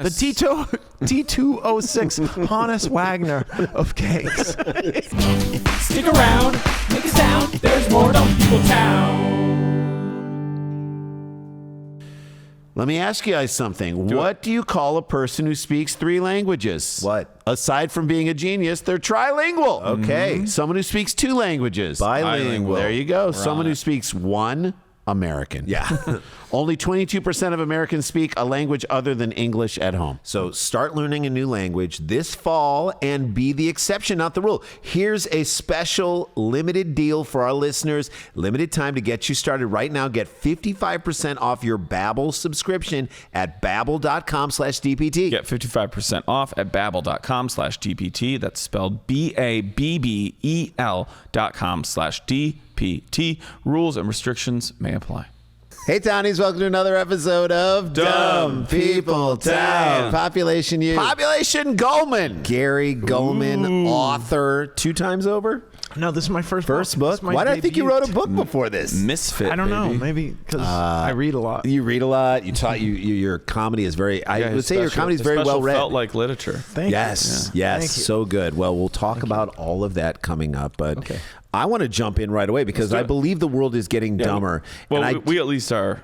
The T206 Hannes Wagner of cakes. Stick around, make a sound. There's more Dumb People Town. Let me ask you guys something. What do you call a person who speaks 3 languages? What? Aside from being a genius, they're trilingual. Okay. Someone who speaks 2 languages. Bilingual. There you go. Someone who speaks 1 American. Yeah. Only 22% of Americans speak a language other than English at home. So start learning a new language this fall and be the exception, not the rule. Here's a special limited deal for our listeners. Limited time to get you started right now. Get 55% off your Babbel subscription at babbel.com/DPT. Get 55% off at babbel.com/DPT. That's spelled BABBEL.com/DPT. Rules and restrictions may apply. Hey, Townies, welcome to another episode of Dumb People Town. Population you. Population Gulman. Gary Gulman, author 2 times over. No, this is my first book. This is my Why did I think you debut. wrote a book before this? Misfit. I don't know. baby. Maybe because I read a lot. You read a lot. You taught your comedy is very. I would say your comedy is very well read. Felt like literature. Thank Yes, you. yes, Thank you. so good. Well, we'll talk about all of that coming up, but I want to jump in right away because I believe the world is getting dumber. Well, and we at least are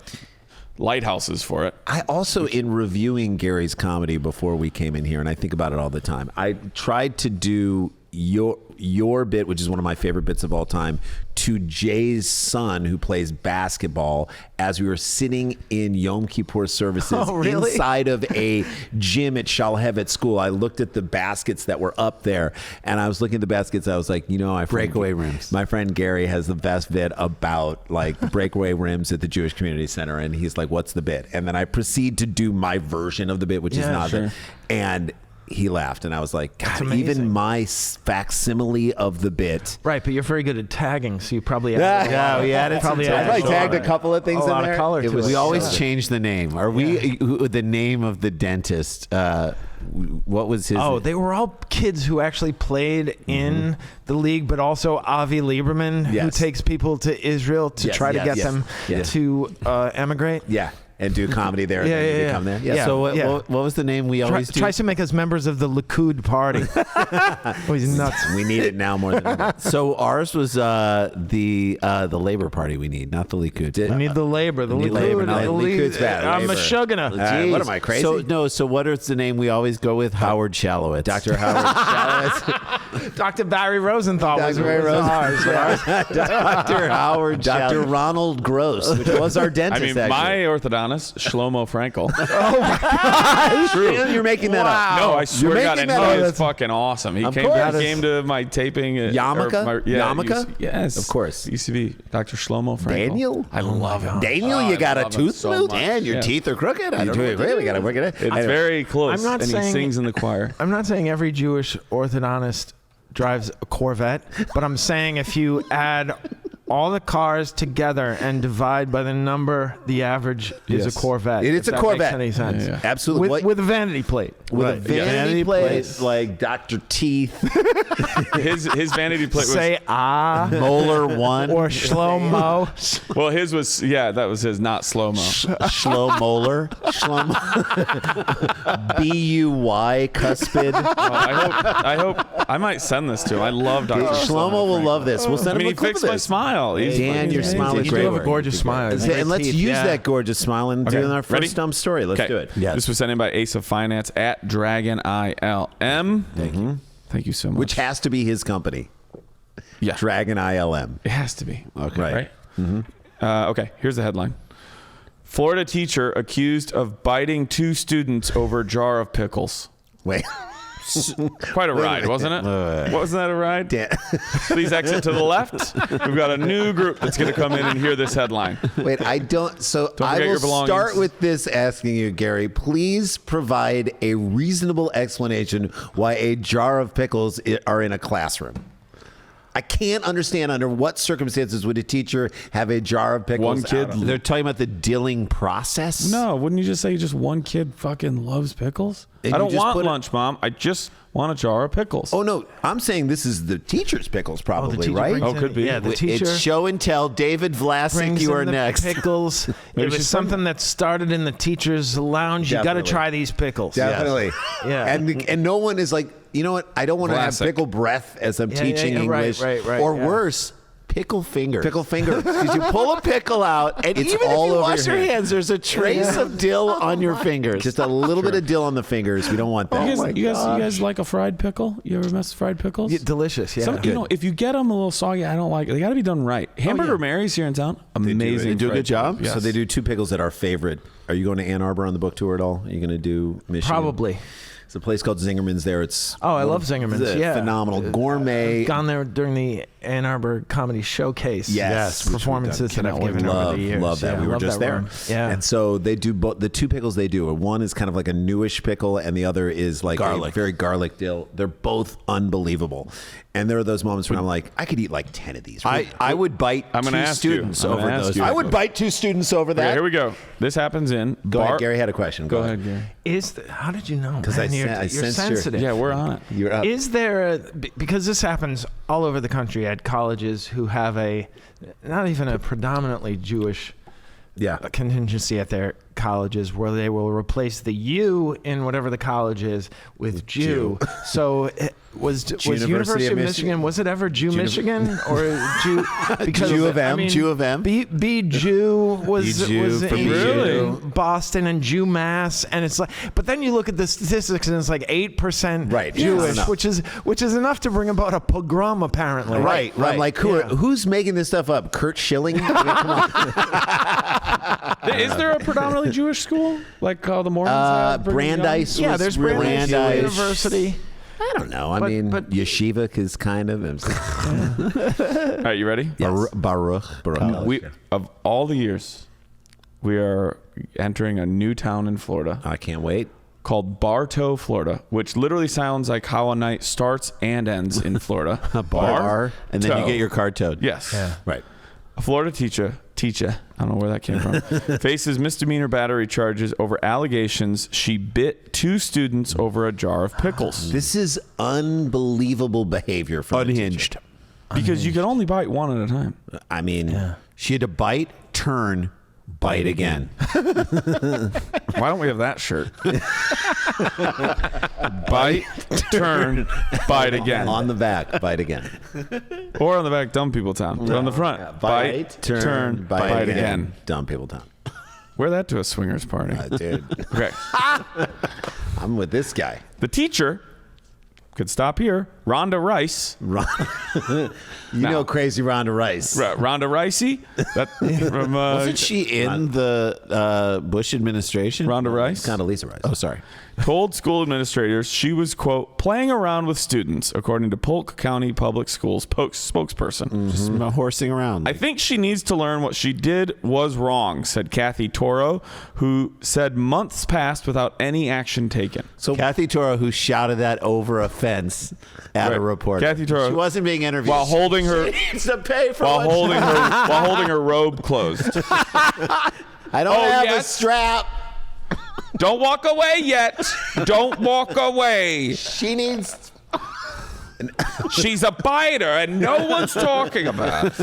lighthouses for it. I also, in reviewing Gary's comedy before we came in here, and I think about it all the time, I tried to do your bit, which is one of my favorite bits of all time, to Jay's son who plays basketball as we were sitting in Yom Kippur services inside of a gym at Shalhevet School. I looked at the baskets that were up there, and I was looking at the baskets. I was like, Breakaway rims. My friend Gary has the best bit about like the breakaway rims at the Jewish Community Center, and he's like, "What's the bit?" And then I proceed to do my version of the bit, which is not sure. and he laughed, and I was like, God, even my facsimile of the bit. Right, but you're very good at tagging, so you probably We added Probably I added tagged a some- couple of things a in lot there. of color to it. We always change the name. Are we the name of the dentist? What was his? Oh, they were all kids who actually played in the league, but also Avi Lieberman, who Yes. takes people to Israel to Yes, try to yes, get yes. them Yes. to emigrate. Yeah, and do comedy there. And Yeah, then yeah, you yeah. come there. Yeah. So Yeah. what was the name we always do? Tries to make us members of the Likud party. Oh, he's nuts. We need it now more than ever. So ours was the Labor Party we need, not the Likud. We need the labor. The need Likud. labor, not the Likud's bad. I'm a Labor. shugana. Jeez. What am I, crazy? So what is the name we always go with? Howard Shalowitz. Dr. Howard Shalowitz. Dr. Barry Rosenthal was Dr. Barry ours. Dr. Howard Dr. Shalowitz. Ronald Gross, which was our I dentist, mean, actually. my orthodontist, Shlomo Frankel. True. You're making that up. No, I swear to God, making and that he up. is fucking awesome. He Of came course. to my taping. Yarmulke? Yarmulke? Yes. Of course. It used to be Dr. Shlomo Frankel. Daniel? I love him. Daniel, Oh, you I got a love him tooth so moved? much. And your Yeah. teeth are crooked? I don't know. We got to work it out. It's very close. I'm not and saying- he sings in the choir. I'm not saying every Jewish orthodontist drives a Corvette, but I'm saying if you add all the cars together and divide by the number, the average is a Corvette. It's if a that Corvette. Makes any sense. Yeah. Absolutely. With a vanity plate. With a Right. vanity plate, like Dr. Teeth. His vanity plate was Say Molar 1. or Shlomo. well. His was that was his, not slow mo. Shlow Molar. B-U-Y, cuspid. I hope I might send this to him. I love Dr. Shlomo will love this. We'll I send mean, him he a clip fixed of my this. smile. He's Dan, fucking your amazing. smile is You great. do have a gorgeous smile. And let's use Yeah. that gorgeous smile and do our Ready? first dumb story. Let's do it. Yes. This was sent in by Ace of Finance at Dragon ILM. Thank you so much. Which has to be his company. Yeah. Dragon ILM. It has to be. Okay. Right? Okay, here's the headline. Florida teacher accused of biting 2 students over a jar of pickles. Wait. Quite a ride, wasn't it? Wasn't that a ride? Dan- Please exit to the left. We've got a new group that's going to come in and hear this headline. Wait, I don't. So Don't I forget will your belongings. start with this asking you, Gary, please provide a reasonable explanation why a jar of pickles are in a classroom. I can't understand under what circumstances would a teacher have a jar of pickles. One kid- out of- They're talking about the dilling process. No, wouldn't you just say just one kid fucking loves pickles? And I you don't just want put it- lunch, Mom. I just want a jar of pickles. Oh no, I'm saying this is the teacher's pickles, probably, teacher right? brings Oh, could in- be. Yeah, the teacher It's show and tell. David Vlasic, brings you in are the next. pickles. Maybe If it's she's something that started in the teacher's lounge, you got to Definitely. try these pickles. Definitely. Yeah. And no one is like, you know what? I don't want to have Vlasic. pickle breath as I'm Yeah, teaching yeah, right, English. right, or yeah. worse, pickle finger. Pickle finger. Because you pull a pickle out, and It's even all if you over wash your your hand. hands, there's a trace of dill on your fingers. Just a little bit of dill on the fingers. We don't want that. You guys like a fried pickle? You ever mess with fried pickles? Yeah, delicious. Yeah. You know, if you get them a little soggy, I don't like it. They got to be done right. Hamburger Mary's here in town, amazing. They do a fried good job. pickle. Yes. So they do two pickles that are favorite. Are you going to Ann Arbor on the book tour at all? Are you going to do Michigan? Probably. It's a place called Zingerman's there. It's Oh, I love Zingerman's. Yeah. phenomenal gourmet. Gone there during the Ann Arbor Comedy Showcase. Yes, which we've performances done. that I've Cannot given wait. over the years. Love that. Yeah, We were love just that there. room. Yeah. And so they do both. The two pickles they do. One is kind of like a newish pickle, and the other is like a very garlic dill. They're both unbelievable. And there are those moments when I'm like, I could eat like 10 of these. I would bite I'm gonna two ask you. students I'm gonna over ask those. you. I would bite two students over that. Okay, here we go. This happens in Go ahead, Gary had a question. Go ahead, Gary. How did you know? 'Cause Man, I you're, sen- I you're sensed your- sensitive. Yeah, we're on it. You're up. Is there because this happens all over the country at colleges who have not even a predominantly Jewish contingency at their colleges where they will replace the U in whatever the college is with Jew. So was University of Michigan, was it ever Jew Michigan or Jew? Because Jew of M, I mean, Jew of M. Be Jew was Be Jew was from in Really? Boston and Jew Mass, and it's like, but then you look at the statistics and it's like 8% Right. Jewish, Yeah. which is enough to bring about a pogrom apparently. Right. I'm like, who's making this stuff up? Kurt Schilling? I mean, come on. Is there a predominantly Jewish school like the Mormons have? Brigham Young? Brandeis. Yeah, was there's really Brandeis Jewish. University. I don't know. I But- mean, but- yeshiva is kind of. All right, you ready? Baruch. Of all the years, we are entering a new town in Florida I can't wait. called Bartow, Florida, which literally sounds like how a night starts and ends in Florida. Bar, and then you Tow. get your car towed. Yes. Right. A Florida teacher, I don't know where that came from, faces misdemeanor battery charges over allegations she bit two students over a jar of pickles. This is unbelievable behavior from Unhinged. Because you can only bite one at a time. I mean, she had to bite, turn, bite again. Why don't we have that shirt? Bite, turn, bite again. On the back, bite again. Or on the back, dumb people town. But on the front, bite, turn, bite again. Dumb people town. Wear that to a swingers party. Dude, Okay. I'm with this guy. The teacher could stop here. Rhonda Rice. You know crazy Rhonda Rice. Rhonda Ricey. That from Wasn't she in the Bush administration? Rhonda Rice? Condoleezza Rice. Oh, sorry. Told school administrators she was, quote, playing around with students, according to Polk County Public Schools spokesperson. Just horsing around. I think she needs to learn what she did was wrong, said Kathy Toro, who said months passed without any action taken. So Kathy Toro, who shouted that over a fence at a reporter. Kathy Toro, She wasn't being interviewed. while holding her She needs to pay for while holding her robe closed. I don't have a strap. Don't walk away yet. Don't walk away. She needs. She's a biter, and no one's talking about it.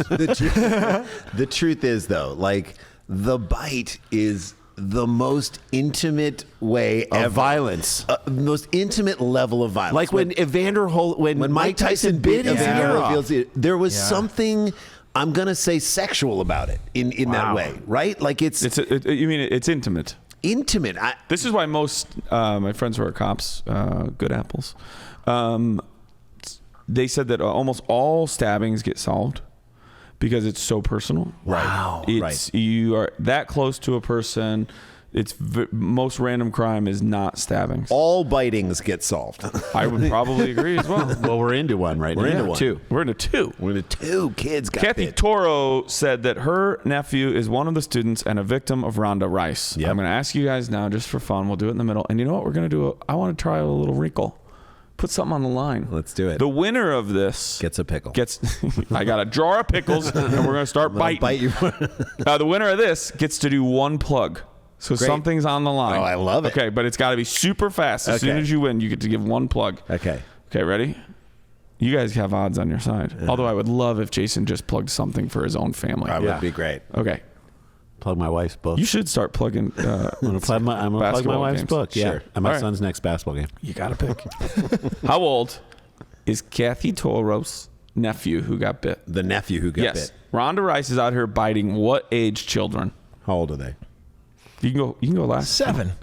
The truth is, though, like the bite is the most intimate way Of violence. most intimate level of violence. Like when Evander when Mike Tyson bit his Evander ear off. Holyfield's ear, there was something, I'm gonna say, sexual about it in that way, right? Like it's You mean it's intimate? intimate. This is why most my friends who are cops, good apples, they said that almost all stabbings get solved because it's so personal. Wow. You are that close to a person. It's most random crime is not stabbings. All bitings get solved. I would probably agree as well. Well, we're into one right now. We're into one. Two. We're into two. We're the two kids got Kathy bit. Toro said that her nephew is one of the students and a victim of Rhonda Rice. Yep. I'm going to ask you guys now just for fun. We'll do it in the middle. And you know what we're going to do? I want to try a little wrinkle. put something on the line. Let's do it. The winner of this Gets a pickle. I got a jar of pickles, and we're gonna start biting. Bite you. The winner of this gets to do one plug. So Great. Something's on the line. Oh, I love it. Okay, but it's got to be super fast. As soon as you win, you get to give one plug. Okay. Okay, ready? You guys have odds on your side. Although I would love if Jason just plugged something for his own family. That would be great. Okay. Plug my wife's book. You should start plugging. I'm gonna plug my wife's games. book. Yeah, Sure. and my All right. son's next basketball game. You got to pick. How old is Kathy Toro's nephew who got bit? The nephew who got Yes. bit. Rhonda Rice is out here biting what age children? How old are they? You can go last. 7.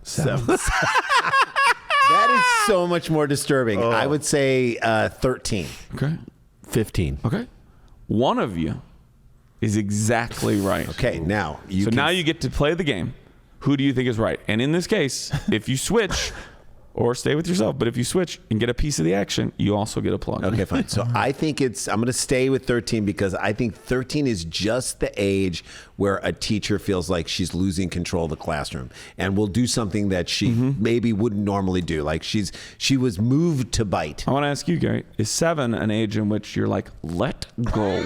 That is so much more disturbing. I would say 13. Okay. 15. Okay. One of you is exactly right. Okay, now Now you get to play the game. Who do you think is right? And in this case, if you switch or stay with yourself, but if you switch and get a piece of the action, you also get a plug. Okay, fine. So I think I'm going to stay with 13 because I think 13 is just the age where a teacher feels like she's losing control of the classroom and will do something that she maybe wouldn't normally do. Like she was moved to bite. I want to ask you, Gary, is 7 an age in which you're like, let go.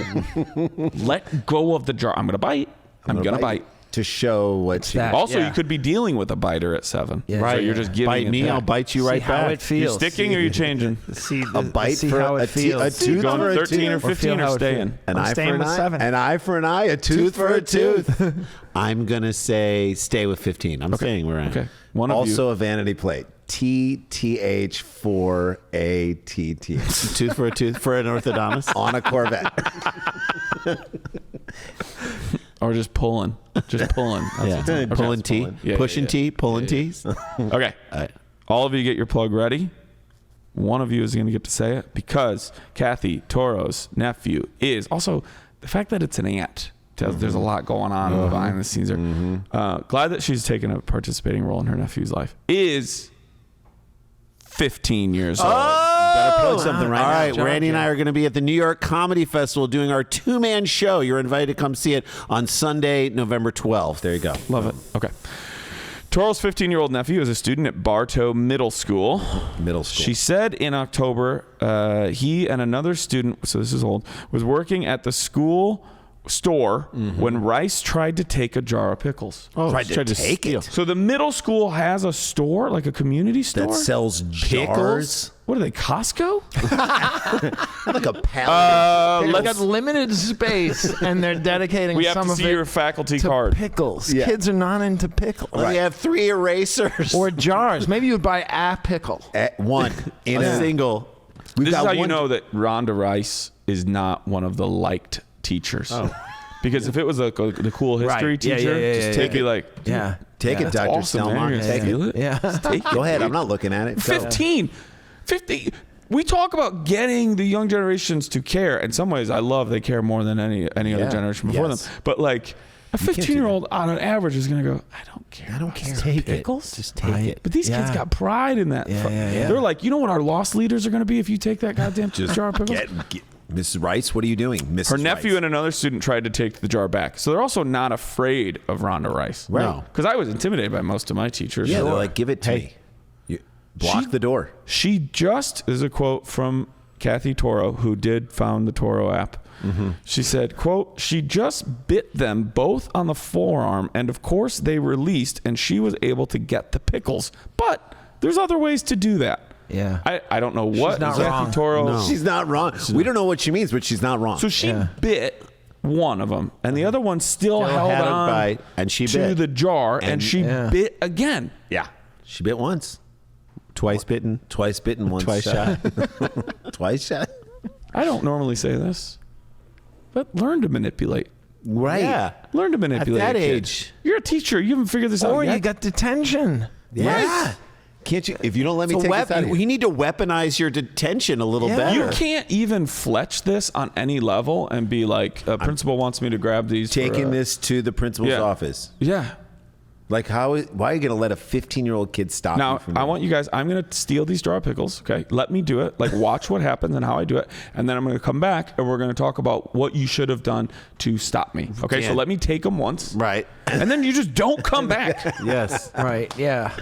Let go of the jar. I'm going to bite. I'm going to bite. To show what she... that? Also, Yeah. you could be dealing with a biter at 7. Yeah. So Right. you're just giving Bite it me, back. I'll bite you right See how back. it feels. You're sticking or you're changing? See A bite see for how a it feels. tooth Going for a 13 tooth? or 15 how or it staying? feels. An I'm eye staying for an with eye. 7. An eye for an eye. A tooth for a tooth. I'm gonna say stay with 15. I'm staying where I am. Okay. One of Also you. a vanity plate. TTH4ATT. Tooth for a tooth for an orthodontist. On a Corvette. Or just pulling. Just pulling. That's Yeah. okay. Pulling T. Yeah, Pushing yeah, T. Pulling T's. Okay. All of you get your plug ready. One of you is going to get to say it because Kathy Toro's nephew is also the fact that it's an aunt. Tells There's a lot going on behind the scenes. Glad that she's taken a participating role in her nephew's life. Is 15 years old. Better plug something right All now. right, Randy and I are going to be at the New York Comedy Festival doing our 2-man show. You're invited to come see it on Sunday, November 12th. There you go. Love it. Okay. Toro's 15-year-old nephew is a student at Bartow Middle School. Middle school. She said in October, he and another student, so this is old, was working at the school store when Rice tried to take a jar of pickles. Tried to take steal. it. So the middle school has a store, like a community store? That sells jars. What are they, Costco? Like a pallet. They've got limited space, and they're dedicating We have some to of see it your faculty to card. pickles. Yeah. Kids are not into pickles. We have 3 erasers. Or jars. Maybe you would buy a pickle. At one. In a a single. We've This is got how you one- know that Rhonda Rice is not one of the liked teachers. Because if it was the cool history Right. Yeah, teacher, yeah, yeah, just yeah, take yeah. it like, Yeah. Take it, that's Dr. awesome, man. Stelmach. You're gonna Take steal it. it? Yeah. Take Go it, ahead. dude. I'm not looking at it. Go. 15. We talk about getting the young generations to care. In some ways, I love they care more than any other generation before Yes. them. But like a can't do 15-year-old on an average is going to go, I don't care. I don't care. Take Pickles? Just take it. But these kids got pride in that. Yeah, yeah, yeah. They're like, you know what our lost leaders are going to be if you take that goddamn jar of pickles? Get Mrs. Rice, what are you doing? Mrs. Her nephew Rice. and another student tried to take the jar back. So they're also not afraid of Rhonda Rice. Right. No. Because I was intimidated by most of my teachers. Yeah, they're like, give it to me. You block the door. She just, this is a quote from Kathy Toro, who did found the Toro app. She said, quote, she just bit them both on the forearm, and of course they released, and she was able to get the pickles. But there's other ways to do that. Yeah. I don't know what not Kathy wrong. Toro. No. She's not wrong. We don't know what she means, but she's not wrong. So she bit one of them, and the other one still held had a on bite, and she to bit. the jar, and she bit again. yeah. She bit once. Twice bitten. Twice bitten, once Twice shot. Twice shot. I don't normally say this, but learn to manipulate. Right. Yeah. Learn to manipulate. that a kid. age. You're a teacher. You haven't figured this out Or yet. you got detention. Yeah. Can't you? If you don't let me It's a take this out of you here. need to weaponize your detention a little Yeah. better. You can't even fletch this on any level and be like, a principal wants me to grab these. Taking for, this to the principal's office. Yeah. Like, why are you going to let a 15-year-old kid stop you Now, from I want you guys, I'm going to steal these jar of pickles, okay? Let me do it. Like, watch what happens and how I do it. And then I'm going to come back and we're going to talk about what you should have done to stop me. Okay, so Yeah. let me take them once. Right. And then you just don't come back. Yes. Right. Yeah.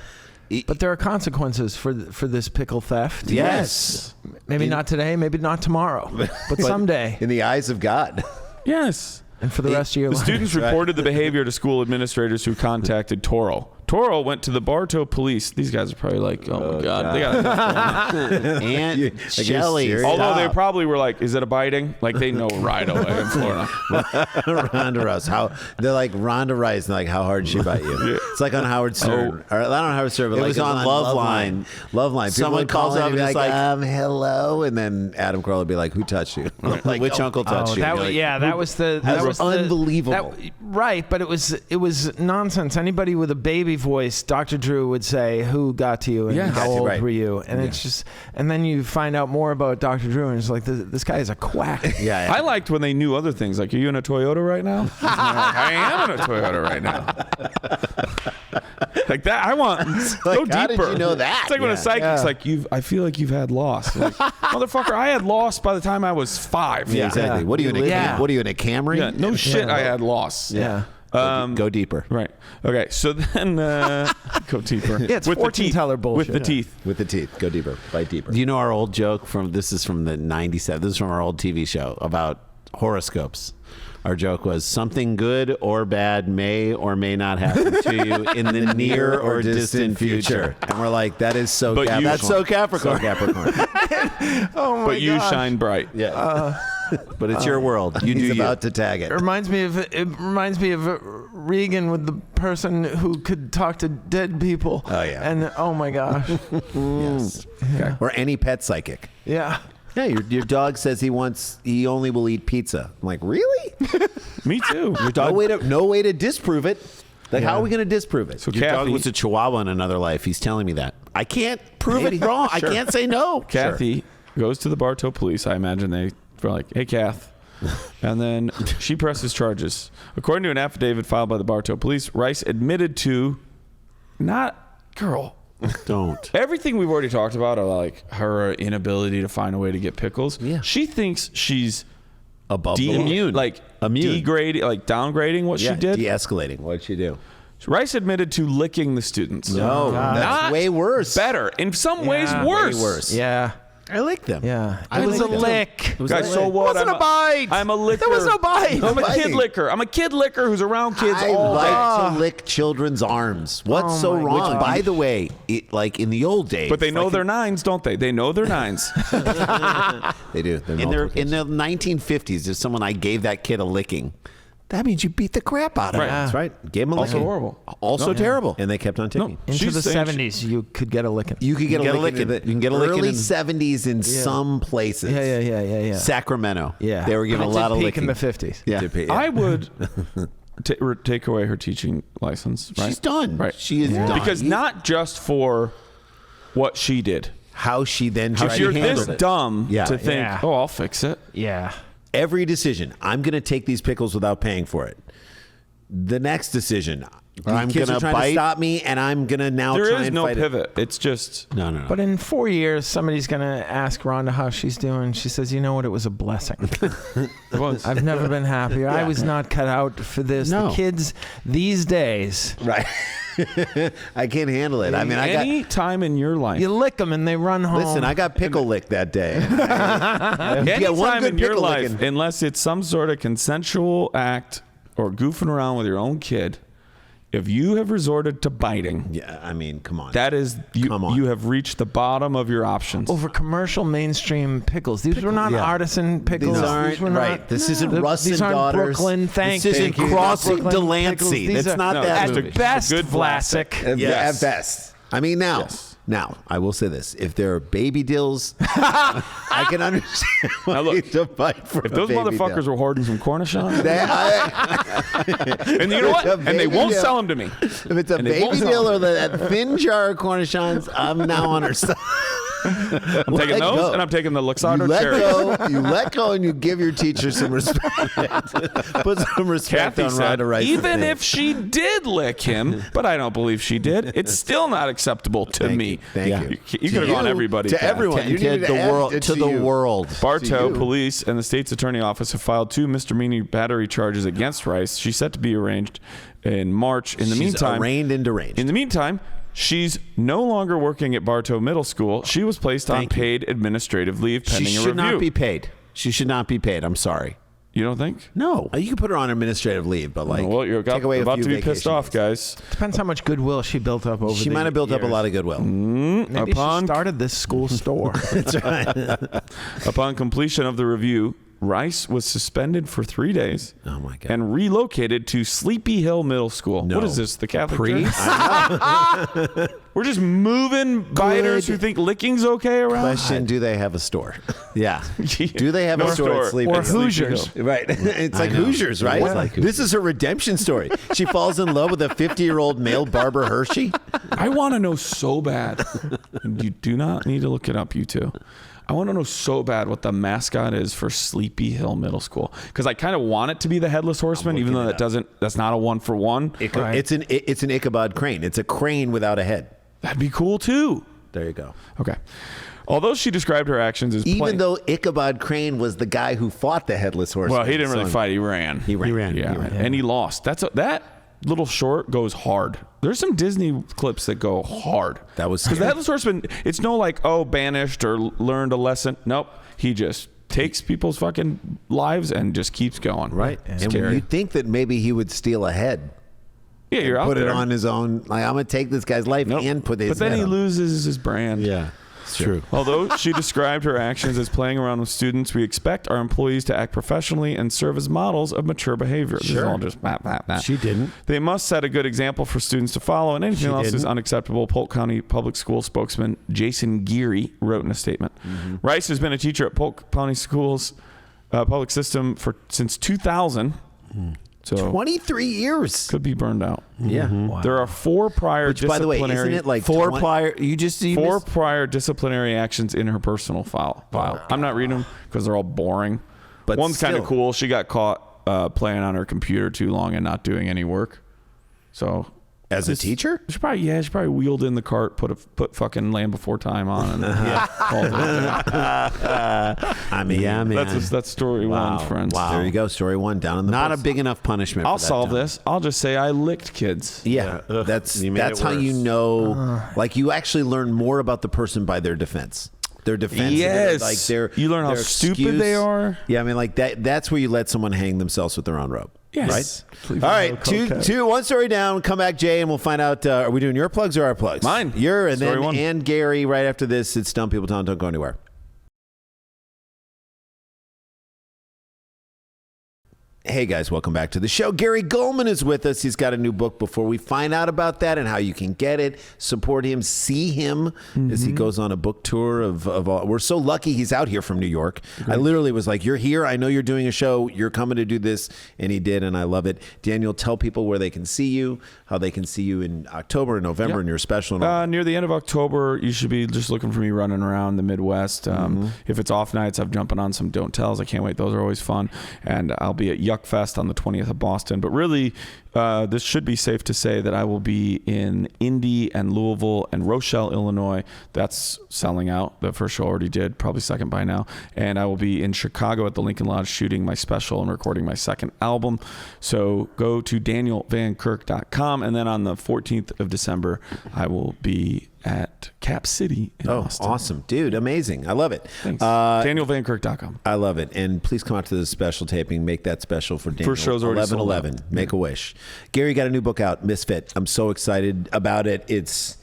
But there are consequences for this pickle theft. Yes. Maybe not today, maybe not tomorrow, but someday. In the eyes of God. Yes. And for the rest of your The life. students reported the behavior to school administrators who contacted Toro. Toro went to the Bartow police. These guys are probably like, oh my God. They got enough going on. Aunt Shelly. Although they probably were like, is it a biting? Like they know right away in Florida. Rhonda Rice. They're like Rhonda Rice, and like how hard she bite you. It's like on Howard Stern. Or not on Howard Stern, but It like was on Love Line. Love Line. People Someone would call calls in up and be and like, it's like, hello, and then Adam Carolla would be like, who touched you? Like, Which uncle touched you? That You're was, like, that was the That that was was the- unbelievable. right, but it was nonsense. Anybody with a baby voice, Dr. Drew would say, "Who got to you and Yes. how Got you, old right. were you?" And it's just, and then you find out more about Dr. Drew, and it's like this guy is a quack. Yeah. I liked when they knew other things. Like, are you in a Toyota right now? I am in a Toyota right now. Like that, I want go how deeper. did you know that? It's like when a psychic's like, I feel like you've had loss. Like, motherfucker, I had loss by the time I was 5. Yeah, exactly. Yeah. What are you in a Yeah. What are you in a Camry? Yeah, no shit, I had loss. Yeah. Go deeper. Right. Okay. So then, go deeper. Yeah, it's with the fortune teeth. teller bullshit. With the teeth. With the teeth. Go deeper. Bite deeper. Do you know our old joke this is from the 97? This is from our old TV show about horoscopes. Our joke was something good or bad may or may not happen to you in the near or distant future. And we're like, that is so But Capricorn. you- That's so Capricorn. So Capricorn. Oh my But you gosh. shine bright. Yeah. But it's your world. You do He's you. about to tag it. It reminds me of Regan with the person who could talk to dead people. Oh, yeah. And oh my gosh. Yes. Or any pet psychic. Yeah. Yeah, your dog says he only will eat pizza. I'm like, really? Me too. Your dog, no way to disprove it. Like, how are we going to disprove it? So Your dog Kathy, was a Chihuahua in another life. He's telling me that. I can't prove it wrong. I can't say no. Kathy goes to the Bartow police. I imagine they were like, "Hey, Kath," and then she presses charges. According to an affidavit filed by the Bartow police, Rice admitted to Don't. everything we've already talked about, like her inability to find a way to get pickles. Yeah. She thinks she's Above the law. Immune. like Immune. degrading, like downgrading what Yeah, she did. de-escalating. What'd she do? Rice admitted to licking the students. No, that's Not way worse. Better. In some ways, Yeah. worse. Way worse. Yeah. I like them. Yeah. I It was a like them. lick. Guys, so what? Wasn't a bite. I'm a licker. There was no bite. I'm a biting. kid licker. I'm a kid licker who's around kids I all day. like to lick children's arms. What's Oh so my wrong? gosh. By the way, like in the old days, But they know like they're nines, don't they? They know they're nines. they do. They're In the 1950s, if someone I gave that kid a licking, that means you beat the crap out of Right. him. That's right. Gave them a Also licking. horrible. Also terrible. And they kept on ticking. No. Into She's the saying 70s, you could get a licking. You could get, You a get a licking. licking. You can get a licking Early in- 70s in some places. Yeah. Sacramento. Yeah. They were giving It a lot did of peak licking. in the 50s. Yeah. I would take away her teaching license. Right? She's done. Right. She is done. Because not just for what she did. How she then tried If to you're handle this it. dumb Yeah. to think, Yeah. oh, I'll fix it. Yeah. Every decision, I'm going to take these pickles without paying for it. The next decision, I'm kids gonna are trying bite. to stop me, and I'm going to now There try is and no fight pivot. It's just No. But in 4 years, somebody's going to ask Rhonda how she's doing. She says, you know what? It was a blessing. it was. I've never been happier. I was not cut out for this. No. The kids these days, it. Right. I can't handle it. I mean, Any time in your life, you lick them and they run home. Listen, I got pickle lick that day. any one time good in your pickle life, licking. unless it's some sort of consensual act or goofing around with your own kid, if you have resorted to biting, Yeah, I mean, come on. that is Come on. you have reached the bottom of your options. over commercial mainstream pickles. These were not yeah. artisan pickles. These aren't were right. not, This isn't Russ these and aren't Daughters. Brooklyn. Thank This isn't you. Crossing Brooklyn Delancey. pickles. These It's are- not No, that at movie. best Good Vlasic. Yes. At best. I mean, now, I will say this. If there are baby dills, I can understand why Now, look, you to fight for if a those baby motherfuckers dill. were hoarding some Cornishons, I- and you know what? a And they baby won't dill. sell them to me. If it's a And they won't baby sell dill them. or that thin jar of Cornichons, I'm now on her side. I'm taking those, go. and I'm taking the You Luxardo let cherry. go. You let go, and you give your teacher some respect. Put some respect Kathy on said, Rhonda Rice's even name. if she did lick him, but I don't believe she did, it's still not acceptable to Thank me. you. Thank you. You could have gone everybody. to Kath. everyone. You To needed the add world. it To the you. world. Bartow you. police and the state's attorney office have filed 2 misdemeanor battery charges against Rice. She's set to be arraigned in March. In the She's meantime, arraigned and deranged. In the meantime, She's no longer working at Bartow Middle School. She was placed on paid administrative leave pending a review. She should not be paid. She should not be paid. I'm sorry. You don't think? No. You can put her on administrative leave, but well, you're take away about a few to be pissed off, guys. Depends how much goodwill she built up over. She might have built up a lot of goodwill. Maybe she started this school store. That's right. Upon completion of the review, Rice was suspended for 3 days. Oh my God. And relocated to Sleepy Hill Middle School. No. What is this? The Catholic Priest? Church? We're just moving biters who think licking's okay around. Question: do they have a store? Yeah. Do they have a store at Sleepy or Hill? Hoosiers? Right. It's like Hoosiers, right? Like This is her redemption story. She falls in love with a 50-year-old male Barbara Hershey. I want to know so bad. You do not need to look it up, you two. I want to know so bad what the mascot is for Sleepy Hill Middle School, because I kind of want it to be the Headless Horseman, even though that's not a 1-for-1. Right. It's an Ichabod crane. It's a crane without a head. That'd be cool too. There you go. Okay. Although she described her actions as Even though Ichabod Crane was the guy who fought the Headless Horseman. well, he didn't really fight. He ran. He ran. Yeah, and he lost. That little short goes hard. There's some Disney clips that go hard. That was because the Headless Horseman. It's no like banished or learned a lesson. Nope. He just takes people's fucking lives and just keeps going. Right. It's And scary. you think that maybe he would steal a head. Yeah, you're out Put there. it on his own. Like, I'm going to take this guy's life and put his But then head he on. loses his brand. Yeah. It's true. Although she described her actions as playing around with students, we expect our employees to act professionally and serve as models of mature behavior. This is all just She didn't. They must set a good example for students to follow, and anything else is unacceptable. Polk County Public School spokesman Jason Geary wrote in a statement. Rice has been a teacher at Polk County Schools public system since 2000. So 23 years. could be burned out. Yeah. Wow. There are 4 prior Which, by the way, disciplinary. isn't it like 4 20 prior? Four prior disciplinary actions in her personal file. I'm not reading them because they're all boring. But one's kind of still. cool. She got caught playing on her computer too long and not doing any work. So As a teacher? she probably wheeled in the cart, put fucking Land Before Time on, and called it a day. I mean, Yeah, man. That's story one, friends. Wow. There you go. Story 1 down in the Not a post. big enough punishment. I'll for that solve time. this. I'll just say I licked kids. Yeah. That's You made it how you worse. know. Like, you actually learn more about the person by their defense. Their defense. Yes. Like their, You learn how their stupid they are. Yeah, I mean, like that's where you let someone hang themselves with their own rope. Yes. Right? All right, one story down. Come back, Jay, and we'll find out. Are we doing your plugs or our plugs? Mine. Your, and Story then one. and Gary right after this. It's Dumb People Town. Don't go anywhere. Hey guys, welcome back to the show. Gary Gulman is with us. He's got a new book. Before we find out about that and how you can get it, support him, see him as he goes on a book tour of all. We're so lucky he's out here from New York. I literally was like, you're here. I know you're doing a show. You're coming to do this. And he did, and I love it. Daniel, tell people where they can see you, how they can see you in October and November and your special. And all. Near the end of October, you should be just looking for me running around the Midwest. If it's off nights, I'm jumping on some Don't Tells. I can't wait. Those are always fun. And I'll be at Yuck Fest on the 20th of Boston. But really, this should be safe to say that I will be in Indy and Louisville and Rochelle, Illinois. That's selling out. The first show already did, probably second by now. And I will be in Chicago at the Lincoln Lodge shooting my special and recording my second album. So go to danielvankirk.com. And then on the 14th of December, I will be at Cap City in Austin. Awesome. Dude, amazing. I love it. Thanks. DanielVanKirk.com. I love it. And please come out to the special taping. Make that special for Daniel. First show's already sold out. 11/11. Make a wish. Gary got a new book out, Misfit. I'm so excited about it. It's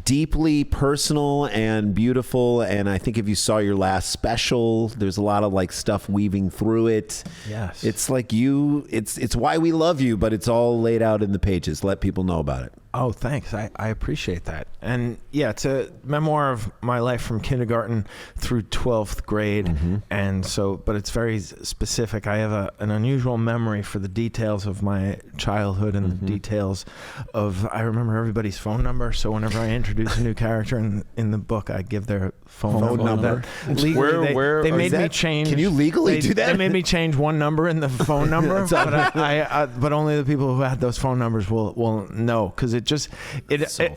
deeply personal and beautiful. And I think if you saw your last special, there's a lot of like stuff weaving through it. Yes. It's like it's why we love you, but it's all laid out in the pages. Let people know about it. Oh, thanks. I appreciate that. And yeah, it's a memoir of my life from kindergarten through 12th grade. And so, but it's very specific. I have an unusual memory for the details of my childhood and the details of, I remember everybody's phone number. So whenever I introduce a new character in the book, I give their phone number. Legally, Where they is made me that- change. can you legally do that? They made me change one number in the phone number, but only the people who had those phone numbers will know, because it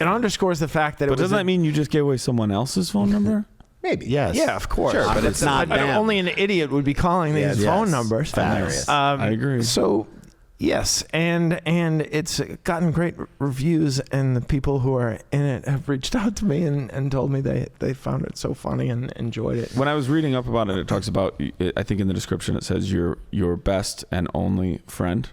underscores the fact that. But doesn't that mean you just gave away someone else's phone number? Maybe. Yes. Yeah, of course. Sure, but it's not them. Only an idiot would be calling these phone numbers. Hilarious. I agree. So, Yes, and it's gotten great reviews, and the people who are in it have reached out to me and told me they found it so funny and enjoyed it. When I was reading up about it, it talks about, I think in the description it says your best and only friend,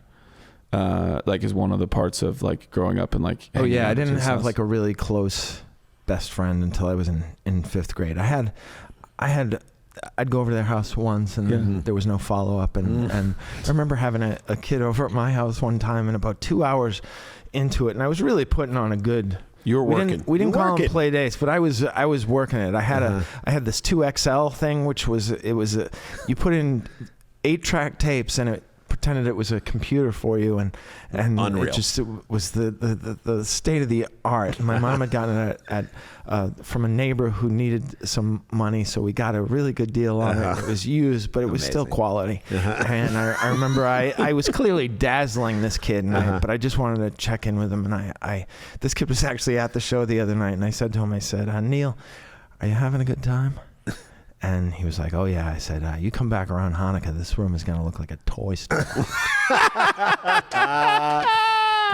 like is one of the parts of like growing up and like. Oh yeah, I didn't have like a really close best friend until I was in fifth grade. I'd go over to their house once, and then there was no follow-up. And I remember having a kid over at my house one time, and about 2 hours into it, and I was really putting on a good... You were working. We didn't call them play dates, but I was working it. I had this 2XL thing, which was you put in 8-track tapes, and it pretended it was a computer for you, and Unreal. it was the state of the art. My mom had gotten it from a neighbor who needed some money, so we got a really good deal on it. It was used, but it was still quality. And I remember I was clearly dazzling this kid, and but I just wanted to check in with him. And this kid was actually at the show the other night, and I said to him, Neil, are you having a good time? And he was like, oh, yeah. I said, you come back around Hanukkah, this room is going to look like a toy store.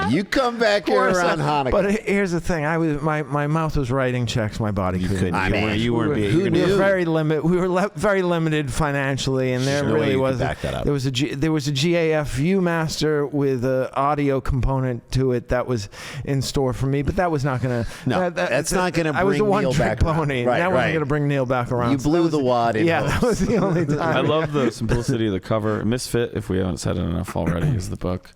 You come back here around Hanukkah. But here's the thing. My mouth was writing checks. My body couldn't. You weren't being. We were very limited. We were very limited financially, and there really wasn't. There was a GAF ViewMaster with an audio component to it that was in store for me, but that was not going to. No, that's not going to bring I was a Neil back one-trick pony. Right, that wasn't going to bring Neil back around. You blew the wad in. Yeah, that was the only time. I love the simplicity of the cover. Misfit, if we haven't said it enough already, is the book.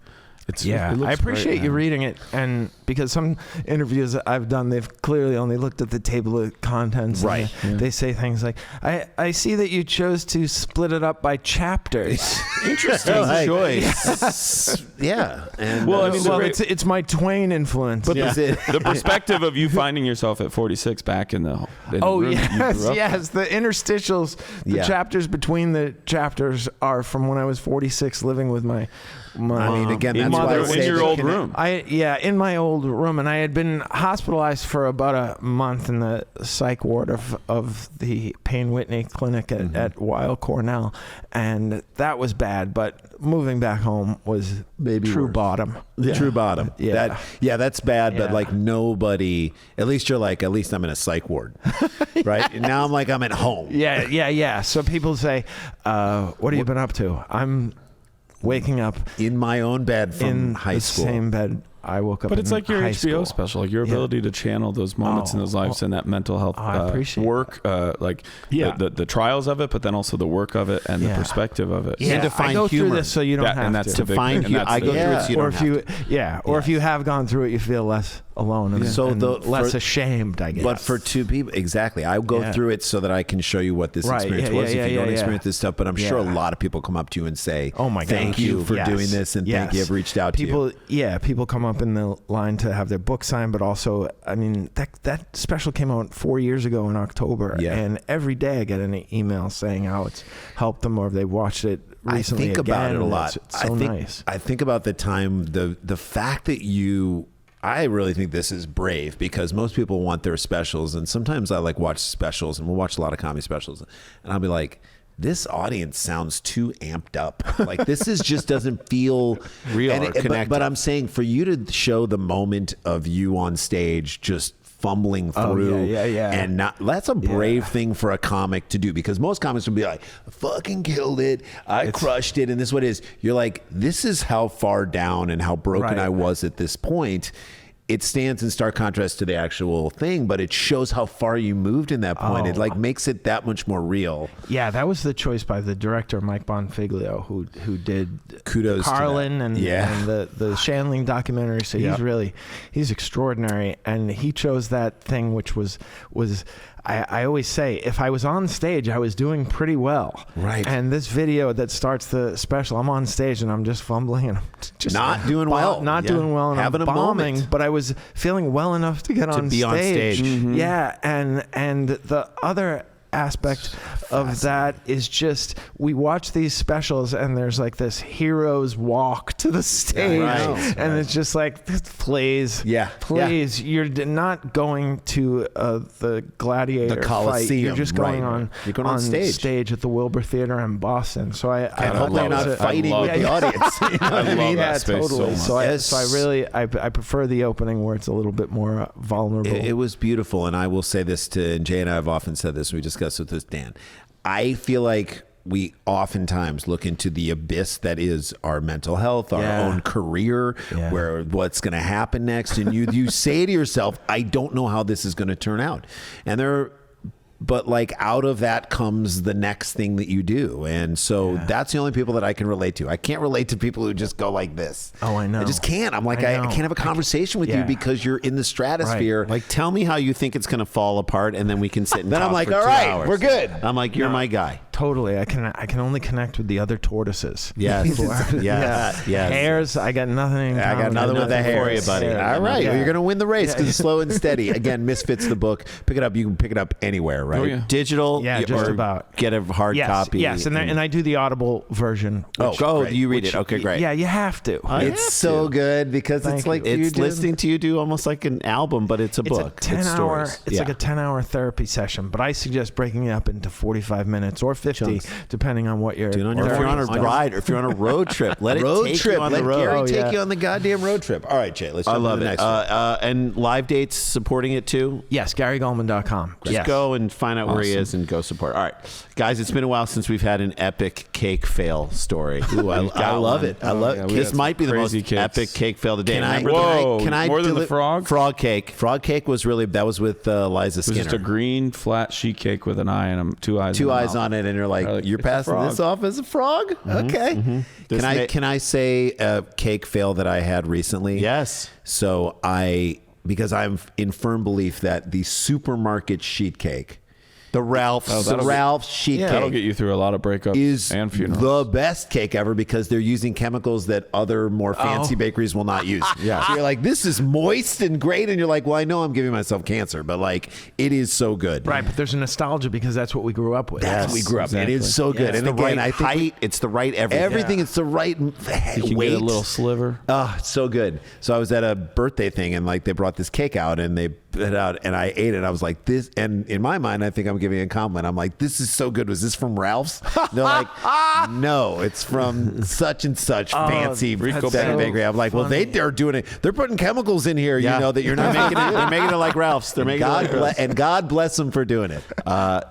I appreciate you reading it, and because some interviews that I've done, they've clearly only looked at the table of contents. Right. They say things like, I see that you chose to split it up by chapters. Interesting choice. Yeah. And, it's my Twain influence. But the perspective of you finding yourself at 46 back in the room yes. The interstitials, the chapters between the chapters are from when I was 46 living with my again, that's why I in your old room. In my old room, and I had been hospitalized for about a month in the psych ward of the Payne Whitney Clinic at Weill Cornell, and that was bad. But moving back home was true bottom. Yeah. True bottom. Yeah, that's bad. But like nobody, at least you're like, at least I'm in a psych ward, right? And now I'm like, I'm at home. Yeah. So people say, what have you been up to? I'm waking up in my own bed from high school. Same bed I woke up. But it's like your HBO school. special, like your ability to channel those moments in those lives and that mental health work, the trials of it, but then also the work of it and the perspective of it. Yeah, and to find I go humor. through this so you don't have and that's to. the big, find and that's I go the- through it so you or don't if have you to. or if you have gone through it, you feel less alone and, less ashamed, I guess. But for two people, exactly. I go through it so that I can show you what this experience was if you don't experience this stuff. But I'm sure a lot of people come up to you and say, oh my God, thank you for doing this, and thank you have reached out to you. People come up in the line to have their book signed, but also, I mean, that special came out 4 years ago in October, and every day I get an email saying how it's helped them or they watched it recently. I think about it a lot. It's so nice. I think about the time, the fact that I really think this is brave because most people want their specials, and sometimes I like watch specials, and we'll watch a lot of comedy specials, and I'll be like, this audience sounds too amped up. Like this just doesn't feel real or connected. But I'm saying for you to show the moment of you on stage just fumbling through and that's a brave thing for a comic to do, because most comics would be like, I fucking killed it, I crushed it, and this is what it is. You're like, this is how far down and how broken I was at this point. It stands in stark contrast to the actual thing, but it shows how far you moved in that point. It like makes it that much more real. Yeah, that was the choice by the director Mike Bonfiglio, who did Kudos Carlin and the Shandling documentary. So he's extraordinary, and he chose that thing which was I always say, if I was on stage, I was doing pretty well. Right. And this video that starts the special, I'm on stage and I'm just fumbling and I'm just not doing well. Not doing well, and having I'm a bombing, moment. but I was feeling well enough to get on be stage. on stage. Yeah, and the other aspect of that is just we watch these specials and there's like this hero's walk to the stage, and it's just like please. You're not going to the gladiator the Coliseum. fight. You're just going on stage at the Wilbur Theater in Boston. So I hope they're not fighting with the audience. You know what I mean? that space totally. so much. So I really prefer the opening where it's a little bit more vulnerable. It was beautiful, and I will say this to Jay and I have often said this. We discussed with this Dan. I feel like we oftentimes look into the abyss that is our mental health, our own career, where what's going to happen next, and you say to yourself, I don't know how this is going to turn out, but like out of that comes the next thing that you do. And so that's the only people that I can relate to. I can't relate to people who just go like this. Oh, I know. I just can't. I'm like, I can't have a conversation with you because you're in the stratosphere. Right. Like, tell me how you think it's going to fall apart, and then we can sit and then talk I'm like, for all 2 right, hours. we're good. I'm like, you're my guy. Totally. I can only connect with the other tortoises. Yes. Yes. Hares, I got nothing. I got nothing with the hares, buddy. All right. Well, you're going to win the race because it's slow and steady. Again, Misfits the book. Pick it up. You can pick it up anywhere, right? Oh, yeah. Digital. Just about. Get a hard copy. Yes, and I do the Audible version. You read it. Okay, great. Yeah, you have to. It's so good because it's like it's listening to you do almost like an album, but it's a book. It's a 10-hour. It's like a 10-hour therapy session, but I suggest breaking it up into 45 minutes or 50, depending on what you're doing. Or if you're on a ride, or if you're on a road trip, let it take you on the road. Gary take you on the goddamn road trip. All right, Jay, let's jump to the next one. And live dates supporting it too. Yes, GaryGulman.com. Just go and find out where he is and go support. All right, guys, it's been a while since we've had an epic cake fail story. Ooh, I love it. I love it. This might be the most epic cake fail of the day. Can I more than the frog? Frog cake. Frog cake was that was with Liza Skinner. It was just a green flat sheet cake with an eye and two eyes. Two eyes on it, and you're like, you're passing this off as a frog? Okay. Mm-hmm. Can I say a cake fail that I had recently? Yes. So because I'm in firm belief that the supermarket sheet cake, the Ralph's sheet cake, that'll get you through a lot of breakups is and funerals. The best cake ever because they're using chemicals that other more fancy bakeries will not use. So you're like, this is moist and great, and you're like, well, I know I'm giving myself cancer, but like, it is so good. Right, but there's a nostalgia because that's what we grew up with. That's what we grew up. Exactly. It is so good. It's And the again, right height. It's the right everything. Everything. It's the right You can weight. get a little sliver. Oh, it's so good. So I was at a birthday thing, and like they brought this cake out, and they put it out, and I ate it. I was like, this, and in my mind, I think I'm giving a compliment. I'm like, this is so good. Was this from Ralph's? They're like, no, it's from such and such fancy bakery. I'm like, well, they're doing it. They're putting chemicals in here, you know, that you're not making it. They're making it like Ralph's. They're making and God bless them for doing it.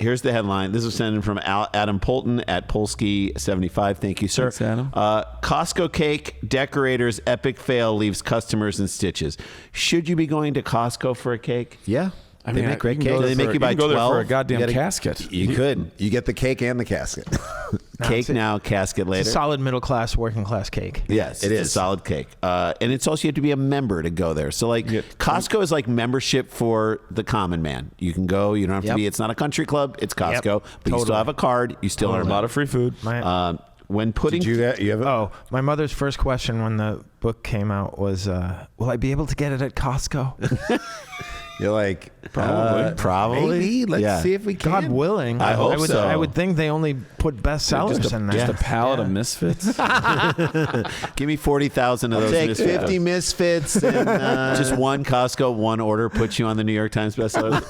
Here's the headline. This was sent in from Adam Polton at Polsky75. Thank you, sir. Thanks, Adam. Costco cake decorators epic fail leaves customers in stitches. Should you be going to Costco for a cake? Yeah. They make great cake. They make you buy 12. Go there for a goddamn casket. You could. You get the cake and the casket. Cake now, casket later. Solid middle class, working class cake. Yes, it it's is a solid cake, and it's also you have to be a member to go there. So like Costco is like membership for the common man. You can go. You don't have to be. It's not a country club. It's Costco, but you still have a card. You still a lot of free food. When putting, you have it? Oh, my mother's first question when the book came out was, "Will I be able to get it at Costco?" You're like, probably. Maybe. Let's see if we can. God willing. I hope would, so. I would think they only put bestsellers in there. Just a pallet of Misfits. Give me 40,000 of those. Take Misfits. 50 Misfits. And, just one Costco, one order puts you on the New York Times bestseller.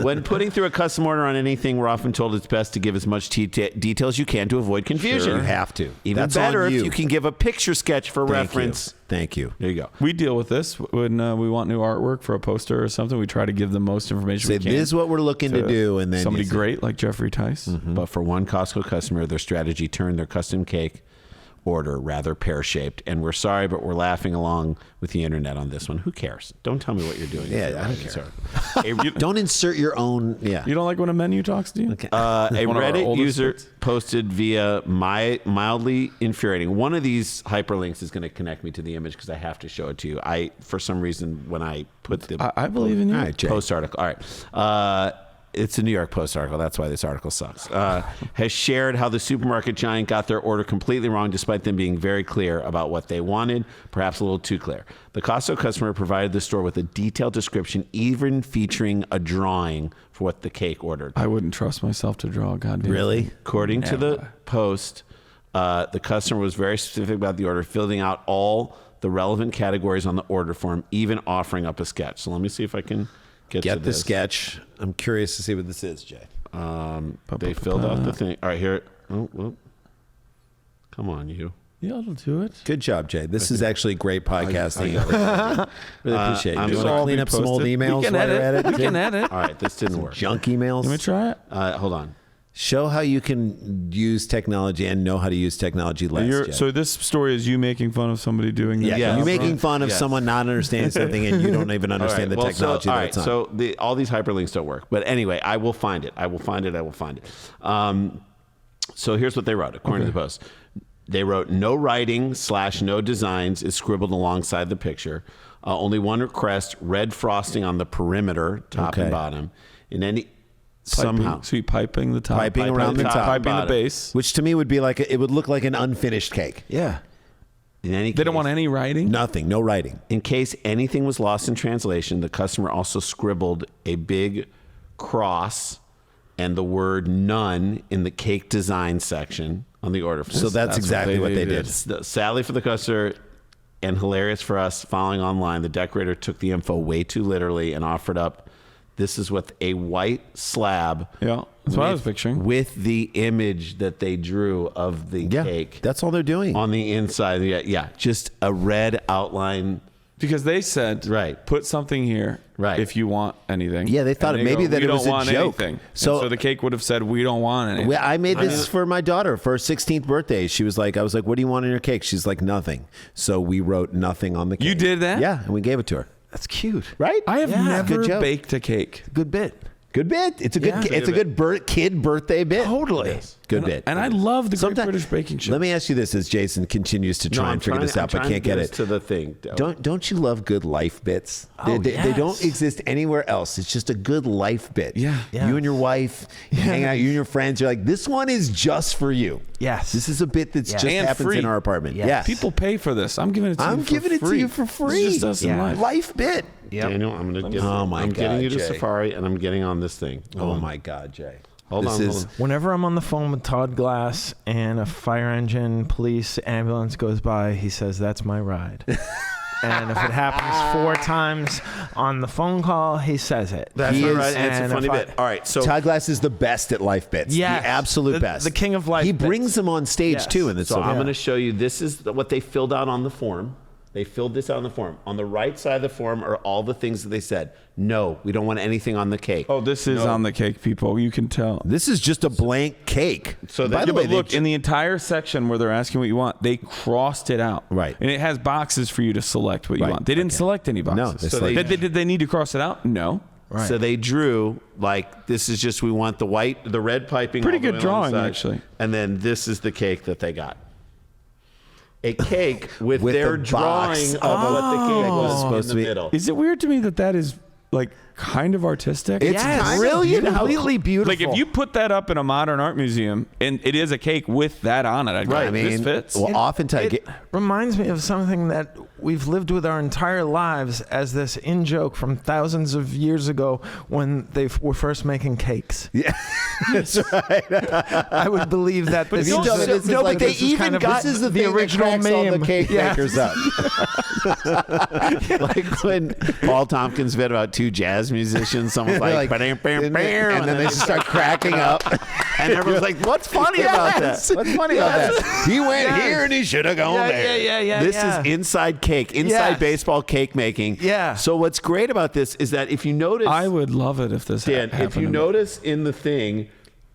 When putting through a custom order on anything, we're often told it's best to give as much detail as you can to avoid confusion. You have to. Even That's better on if you can give a picture sketch for reference. Thank you. There you go. We deal with this when we want new artwork for a poster or something. We try to give the most information we can. This is what we're looking to do, and then somebody great like Jeffrey Tice. But for one Costco customer, their strategy turned their custom cake order rather pear-shaped. And we're sorry, but we're laughing along with the internet on this one. Who cares? Don't tell me what you're doing. Yeah, I don't care. Don't insert your own. Yeah. You don't like when a menu talks to you? Okay. A Reddit user posted via mildly infuriating. One of these hyperlinks is going to connect me to the image because I have to show it to you. For some reason, when I put the I believe in you. All right, Jay. post article. All right. it's a New York Post article. That's why this article sucks. Has shared how the supermarket giant got their order completely wrong, despite them being very clear about what they wanted, perhaps a little too clear. The Costco customer provided the store with a detailed description, even featuring a drawing for what the cake ordered. I wouldn't trust myself to draw a goddamn. Really? According to the Post, the customer was very specific about the order, filling out all the relevant categories on the order form, even offering up a sketch. So let me see if I can get to the this. sketch. I'm curious to see what this is, Jay. They filled out the thing. All right, here. Oh. Come on, you. Yeah, I'll do it. Good job, Jay. This is actually great podcasting. Really appreciate it. I'm You gonna want to clean up some old emails while you're at it? We can edit. All right, this didn't work. Junk emails. Let me try it. Hold on. Show how you can use technology and know how to use technology less. Jay. So this story is you making fun of somebody doing that. Yeah, Yes. you're making fun of Yes. someone not understanding something, and you don't even understand the technology all that's on. So all these hyperlinks don't work. But anyway, I will find it. So here's what they wrote, according to the Post. They wrote, no writing / no designs is scribbled alongside the picture. Only one request, red frosting on the perimeter, top and bottom. In any... Somehow. So you piping the top. Piping around the top. Piping the bottom. base. Which to me would be like it would look like an unfinished cake. Yeah. In any They don't case, want any writing? Nothing, no writing. in case anything was lost in translation, the customer also scribbled a big cross and the word none in the cake design section on the order form. So that's exactly what they did. Sadly for the customer and hilarious for us following online, the decorator took the info way too literally and offered up, this is with a white slab. Yeah, that's what I was picturing. With the image that they drew of the cake. That's all they're doing. On the inside. Yeah, just a red outline. Because they said, Right. put something here Right. if you want anything. Yeah, they thought And maybe that we it was don't a want joke. Anything. So- So the cake would have said, we don't want anything. Well, I made this for my daughter for her 16th birthday. She was like, I was like, what do you want in your cake? She's like, nothing. So we wrote nothing on the cake. You did that? Yeah, and we gave it to her. That's cute. Right? I have Yeah, never good joke. baked a cake. Good bit. Good bit. It's a good. Yeah. It's a good kid birthday bit. Totally. Good bit. And I love the Great Sometime- British Baking Show. Let me ask you this: as Jason continues to try and figure this out, but can't get it. To the thing. Don't you love good life bits? Oh, They don't yes. exist anywhere else. It's just a good life bit. Yeah. Yeah. You and your wife hang out. You and your friends. You're like, this one is just for you. Yes. This is a bit that's Yes. just And happens free. in our apartment. Yes. Yes. People pay for this. I'm giving it to you I'm for giving it to free. you for free. It's just us in Yeah. life. Life bit. Daniel, I'm going to get. Oh my I'm getting God, you to Jay. Safari, and I'm getting on this thing. Oh my God, Jay. Hold This on. is- Whenever I'm on the phone with Todd Glass and a fire engine, police, ambulance goes by, he says, that's my ride. And if it happens 4 times on the phone call, he says it. That's He all is- right. And it's and a funny if I- bit. All right. So Todd Glass is the best at life bits. Yes. The absolute The- best. the king of life He bits. brings them on stage Yes. too. And it's So I'm Yeah. going to show you. This is what they filled out on the form. They filled this out on the form. On the right side of the form are all the things that they said. No, we don't want anything on the cake. Oh, this is on the cake, people. You can tell. This is just a blank cake. So by that- the way, But look, in the entire section where they're asking what you want, they crossed it out. Right. And it has boxes for you to select what you Right. want. They didn't select any boxes. No, they So selected- Did they need to cross it out? No. Right. So they drew like this is just we want the red piping. Pretty all the good way along the drawing, side. actually. And then this is the cake that they got. A cake with With their the box drawing of what the cake was supposed in the to be. middle. Is it weird to me that is like kind of artistic? It's Yes. brilliant. Completely beautiful. Like if you put that up in a modern art museum and it is a cake with that on it, I'd go, I mean, this fits. well, oftentimes, It reminds me of something that we've lived with our entire lives as this in-joke from thousands of years ago when they were first making cakes. yeah, that's right. I would believe that. If you tell me this is no, like but they this is even kind of got this is the the thing original that cracks all the meme. cake Yeah. makers up. Like when Paul Tompkins bit about 2 jazz musicians, someone's like, and then they just start cracking up. and everyone's like, what's funny about that? What's funny about that? He went here and he should have gone there. Yeah. This is inside cake, inside Yes. baseball cake making. Yeah. So what's great about this is that if you notice, I would love it if this Dan, happened. if you to me. notice in the thing,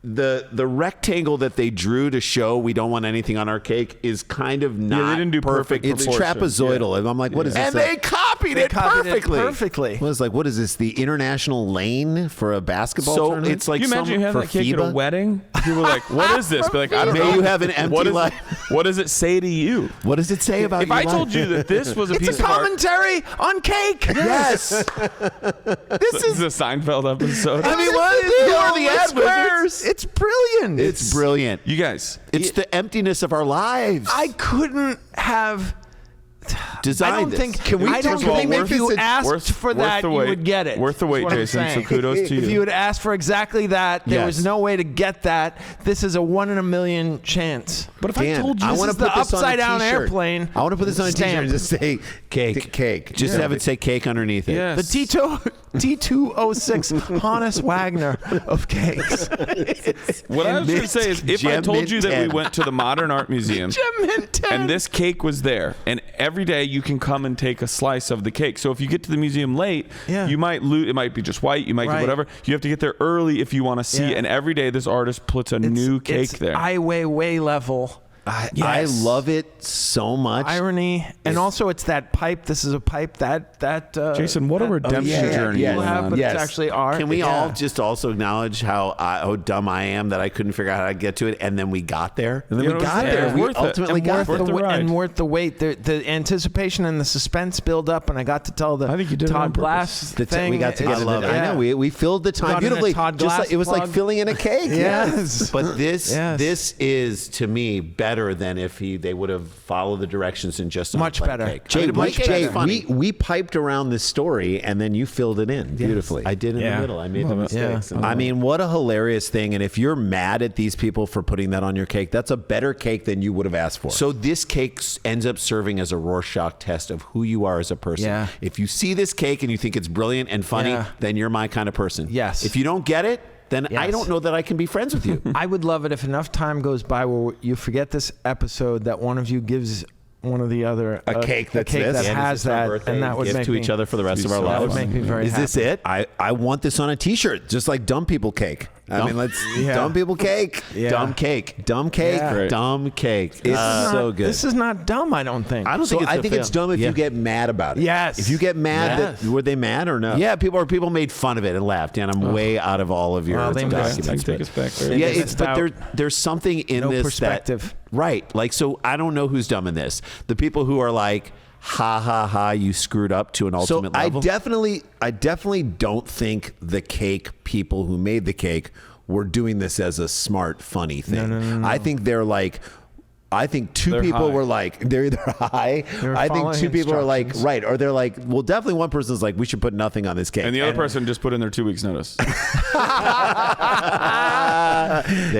the rectangle that they drew to show we don't want anything on our cake is kind of not they didn't do perfect perfect. It's proportion. trapezoidal. And I'm like, what is this? And they copied copied it perfectly. It was like, what is this? The international lane for a basketball tournament? It's like Can you imagine you have that cake at a wedding? People are like, what is this? But like, I don't know. May you have an empty life. What does it say to you? What does it say about If your I life? told you that this was a piece It's a of art. commentary on cake. Yes. This is a Seinfeld episode. I mean, what? You are the ad wizards. It's brilliant. It's brilliant. You guys, It's the emptiness of our lives. I couldn't have designed I don't this. think. Can we I don't first of all, think if you asked worth for that, the you wait. would get it. Worth the wait, is what I'm Jason. So saying. kudos to you. If you had asked for exactly that, there was Yes. no way to get that. This is a 1 in a million chance. But if Dan, I told you, I this want is to put the this on a upside down t-shirt. airplane I want to put this on a t-shirt stamp. and just say cake. Just have it say cake underneath it. yes. The T206 Hannes Wagner of cakes. What I was going to say is, if I Gem told you that we 10. went to the Modern Art Museum and this cake was there, and every day you can come and take a slice of the cake. So if you get to the museum late, Yeah. you might lose. It might be just white. You might get Right. whatever. You have to get there early if you want to see. Yeah. And every day this artist puts a new cake it's there. Ai Weiwei level I Yes. love it so much. irony, and also it's that pipe. This is a pipe that Jason, what a redemption journey yeah, you people went have, on. but Yes. it's actually art. Can we Yeah. all just also acknowledge how dumb I am that I couldn't figure out how to get to it, and then we got there? And then You we know what I'm got saying? there. It's We worth it. ultimately and got worth there. the ride. and worth the wait. The anticipation and the suspense build up, and I got to tell the I think you did it on Todd purpose. Glass thing. We got to get It's- into that. yeah. I know. We filled the time Got in a beautifully. Todd Just Glass like, it was like plug. filling in a cake. Yes. But this Yes. this is to me better than if they would have followed the directions and just Much unplayed better. Cake. Jay, I mean, my cake's funny. we piped around this story and then you filled it in beautifully. I did in Yeah. the middle. I made the Love it. mistakes. Yeah. And I mean, what a hilarious thing. And if you're mad at these people for putting that on your cake, that's a better cake than you would have asked for. So this cake ends up serving as a Rorschach test of who you are as a person. Yeah. If you see this cake and you think it's brilliant and funny, Yeah. then you're my kind of person. Yes. If you don't get it, then I Yes. don't know that I can be friends with you. I would love it if enough time goes by where you forget this episode that one of you gives one of the other A cake that that's this? And has it's our that, birthday, and that would give make to me, each other for the rest of our so That lives. would make me very Is happy. this it? I want this on a t-shirt, just like dumb people cake. I mean, let's Yeah. dumb people cake. Yeah. Dumb cake. Dumb cake. Yeah. Great. Dumb cake. It's So good. This is not dumb, I don't think. I don't So think it's I a think it's fail. dumb if Yeah. you get mad about it. Yes. If you get mad, Yes. were they mad or no? Yeah, people made fun of it and laughed, and I'm way out of all of your Well, they missed. documents. Take us back. Very Yeah, They it's missed but out. there's something in No this perspective. that right. Like, so I don't know who's dumb in this. The people who are like, ha ha ha, you screwed up to an So ultimate I level. definitely don't think the cake people who made the cake were doing this as a smart, funny thing. No. I think they're like. I think two They're people high. were like, they're either high. They're I think following two people are like, instructions. right. Or they're like, well, definitely one person's like, we should put nothing on this cake. And the other person just put in their 2 weeks notice. There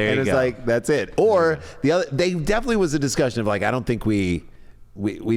and you it's go. like, that's it. Or the other, they definitely was a discussion of like, I don't think we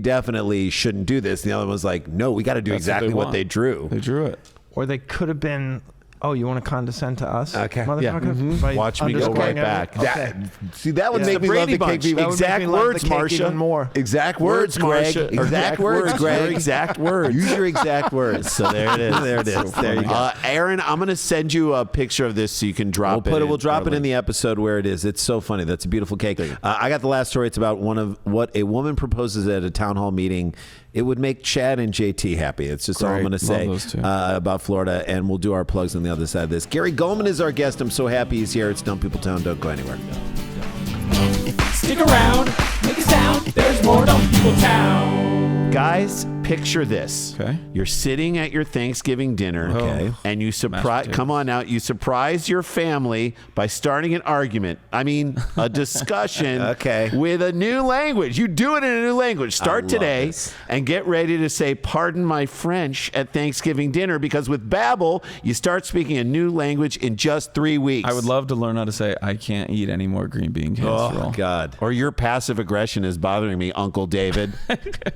definitely shouldn't do this. And the other one was like, no, we got to do That's exactly what want. they drew. They drew it. Or they could have been, oh, you want to condescend to us? Okay. Motherfucker? By Watch me go underscoring right back. everything? Okay. See, that would Yeah. make It's me the love Brady the cake Bunch. people. That would Exact make me love words, the cake Marsha. even more. Exact words, Greg. Marsha. Exact words, Greg. Exact words. Use your exact words. So there it is. There it is. There you go. Aaron, I'm going to send you a picture of this so you can drop it. We'll drop it in the episode where it is. It's so funny. That's a beautiful cake. I got the last story. It's about what a woman proposes at a town hall meeting. It would make Chad and JT happy. It's just all I'm Great. going to Love say those two. about Florida, and we'll do our plugs on the other side of this. Gary Gulman is our guest. I'm so happy he's here. It's Dumb People Town. Don't go anywhere. Stick around, make a sound. There's more Dumb People Town. Guys, picture this. Okay. You're sitting at your Thanksgiving dinner. Okay. And you Mashed surprise. potatoes. Come on now. You surprise your family by starting an argument. I mean, a discussion. Okay. With a new language. You do it in a new language. Start love today this. and get ready to say, "Pardon my French" at Thanksgiving dinner, because with Babbel, you start speaking a new language in just 3 weeks. I would love to learn how to say, I can't eat any more green bean casserole. Oh, God. Or your passive aggression is bothering me, Uncle David.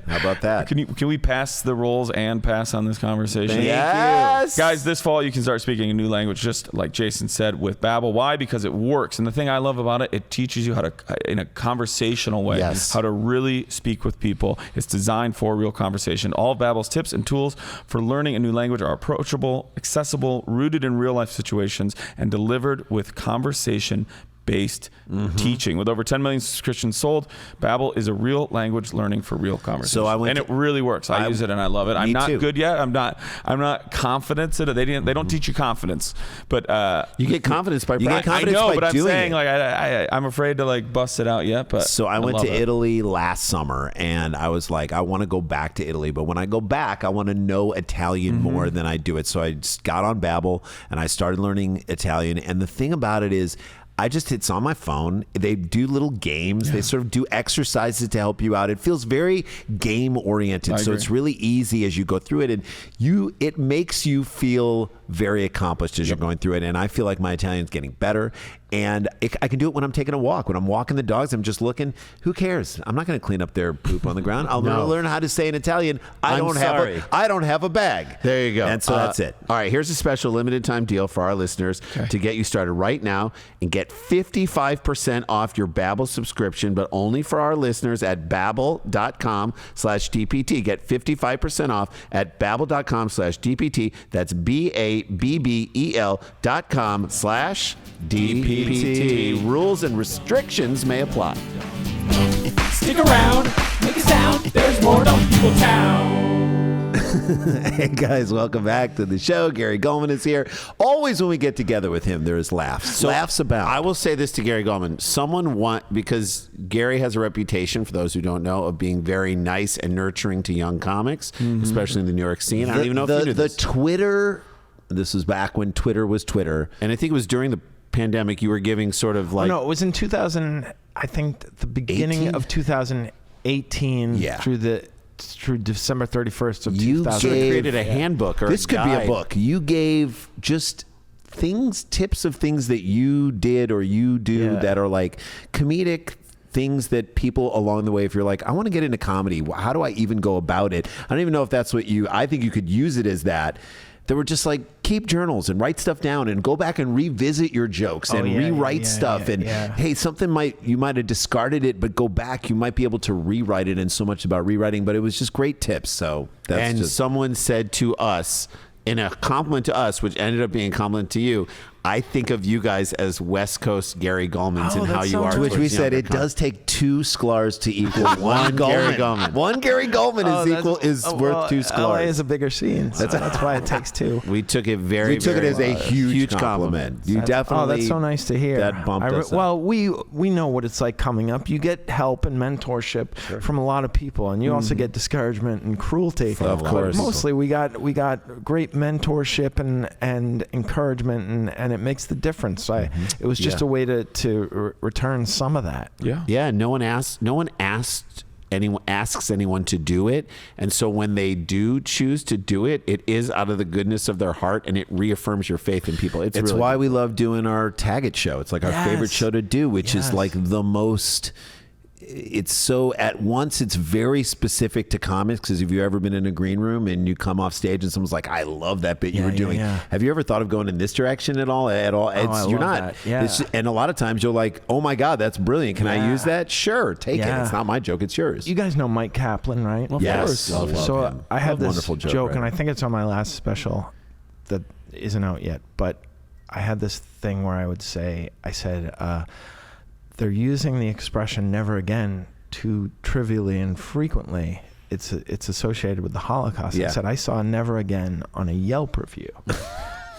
How about that? Can we pass the roles and pass on this conversation? Yes. Guys, this fall you can start speaking a new language, just like Jason said, with Babbel. Why? Because it works. And the thing I love about it, it teaches you how to, in a conversational way, Yes. how to really speak with people. It's designed for real conversation. All of Babbel's tips and tools for learning a new language are approachable, accessible, rooted in real life situations, and delivered with conversation based teaching. With over 10 million subscriptions sold, Babbel is a real language learning for real conversation. So it really works. I use it and I love it. I'm not good yet. I'm not confident in it. They don't teach you confidence, but you get confidence by practice. I know, but I'm saying like I'm afraid to like bust it out yet. But so I went to Italy last summer, and I was like, I want to go back to Italy, but when I go back, I want to know Italian more than I do it. So I just got on Babbel and I started learning Italian. And the thing about it is, it's on my phone. They do little games. Yeah. They sort of do exercises to help you out. It feels very game oriented. So it's really easy as you go through it, and it makes you feel very accomplished as you're going through it. And I feel like my Italian's getting better. And I can do it when I'm taking a walk. When I'm walking the dogs, I'm just looking. Who cares? I'm not going to clean up their poop on the ground. I'll learn how to say in Italian, I don't have a bag. There you go. And so that's it. All right, here's a special limited time deal for our listeners to get you started right now and get 55% off your Babbel subscription, but only for our listeners at babbel.com/DPT. Get 55% off at babbel.com/DPT. That's BABBEL.com/DPT. Rules and restrictions may apply. Stick around, make a sound. There's more Dumb People Town. Hey guys, welcome back to the show. Gary Gulman is here. Always when we get together with him, there is laughs. Laughs about. I will say this to Gary Gulman. Because Gary has a reputation, for those who don't know, of being very nice and nurturing to young comics, especially in the New York scene. I don't even know if you knew this. The Twitter, this was back when Twitter was Twitter. And I think it was during the pandemic, you were giving sort of like... No, it was in 2000, I think the beginning of 2018 through December 31st of 2000. You created a handbook or this could be a book. You gave just tips of things that you did or you do that are like comedic things that people along the way, if you're like, I want to get into comedy, how do I even go about it? I don't even know if that's what I think you could use it as that. They were just like, keep journals and write stuff down and go back and revisit your jokes and rewrite stuff. Hey, you might have discarded it, but go back, you might be able to rewrite it. And so much about rewriting, but it was just great tips. So someone said to us, in a compliment to us, which ended up being a compliment to you, I think of you guys as West Coast Gary Gulmans and how you are. To which we said it does take 2 Sklars to equal one Gary Gulman. One Gary Gulman is worth 2 Sklars. LA is a bigger scene. So that's why it takes 2. We took it we took it as a huge compliment. You definitely. That's so nice to hear. That bumped us up. Well, we know what it's like coming up. You get help and mentorship from a lot of people, and you also get discouragement and cruelty. Of course. Mostly, we got great mentorship and encouragement, and it makes the difference. It was just a way to return some of that. Yeah. No one asks anyone to do it, and so when they do choose to do it, it is out of the goodness of their heart, and it reaffirms your faith in people. It's really why we love doing our Tag It show. It's like our favorite show to do, which is like the most. It's so at once it's very specific to comics, because if you've ever been in a green room and you come off stage and someone's like, I love that bit you were doing. Have you ever thought of going in this direction at all? You're not. And a lot of times you're like, oh my God, that's brilliant. Can I use that? Sure, take it. It's not my joke, it's yours. You guys know Mike Kaplan, right? Well, yes. So I have this joke, and I think it's on my last special that isn't out yet, but I had this thing where I said, they're using the expression "never again" too trivially and frequently. It's associated with the Holocaust. I said I saw "never again" on a Yelp review,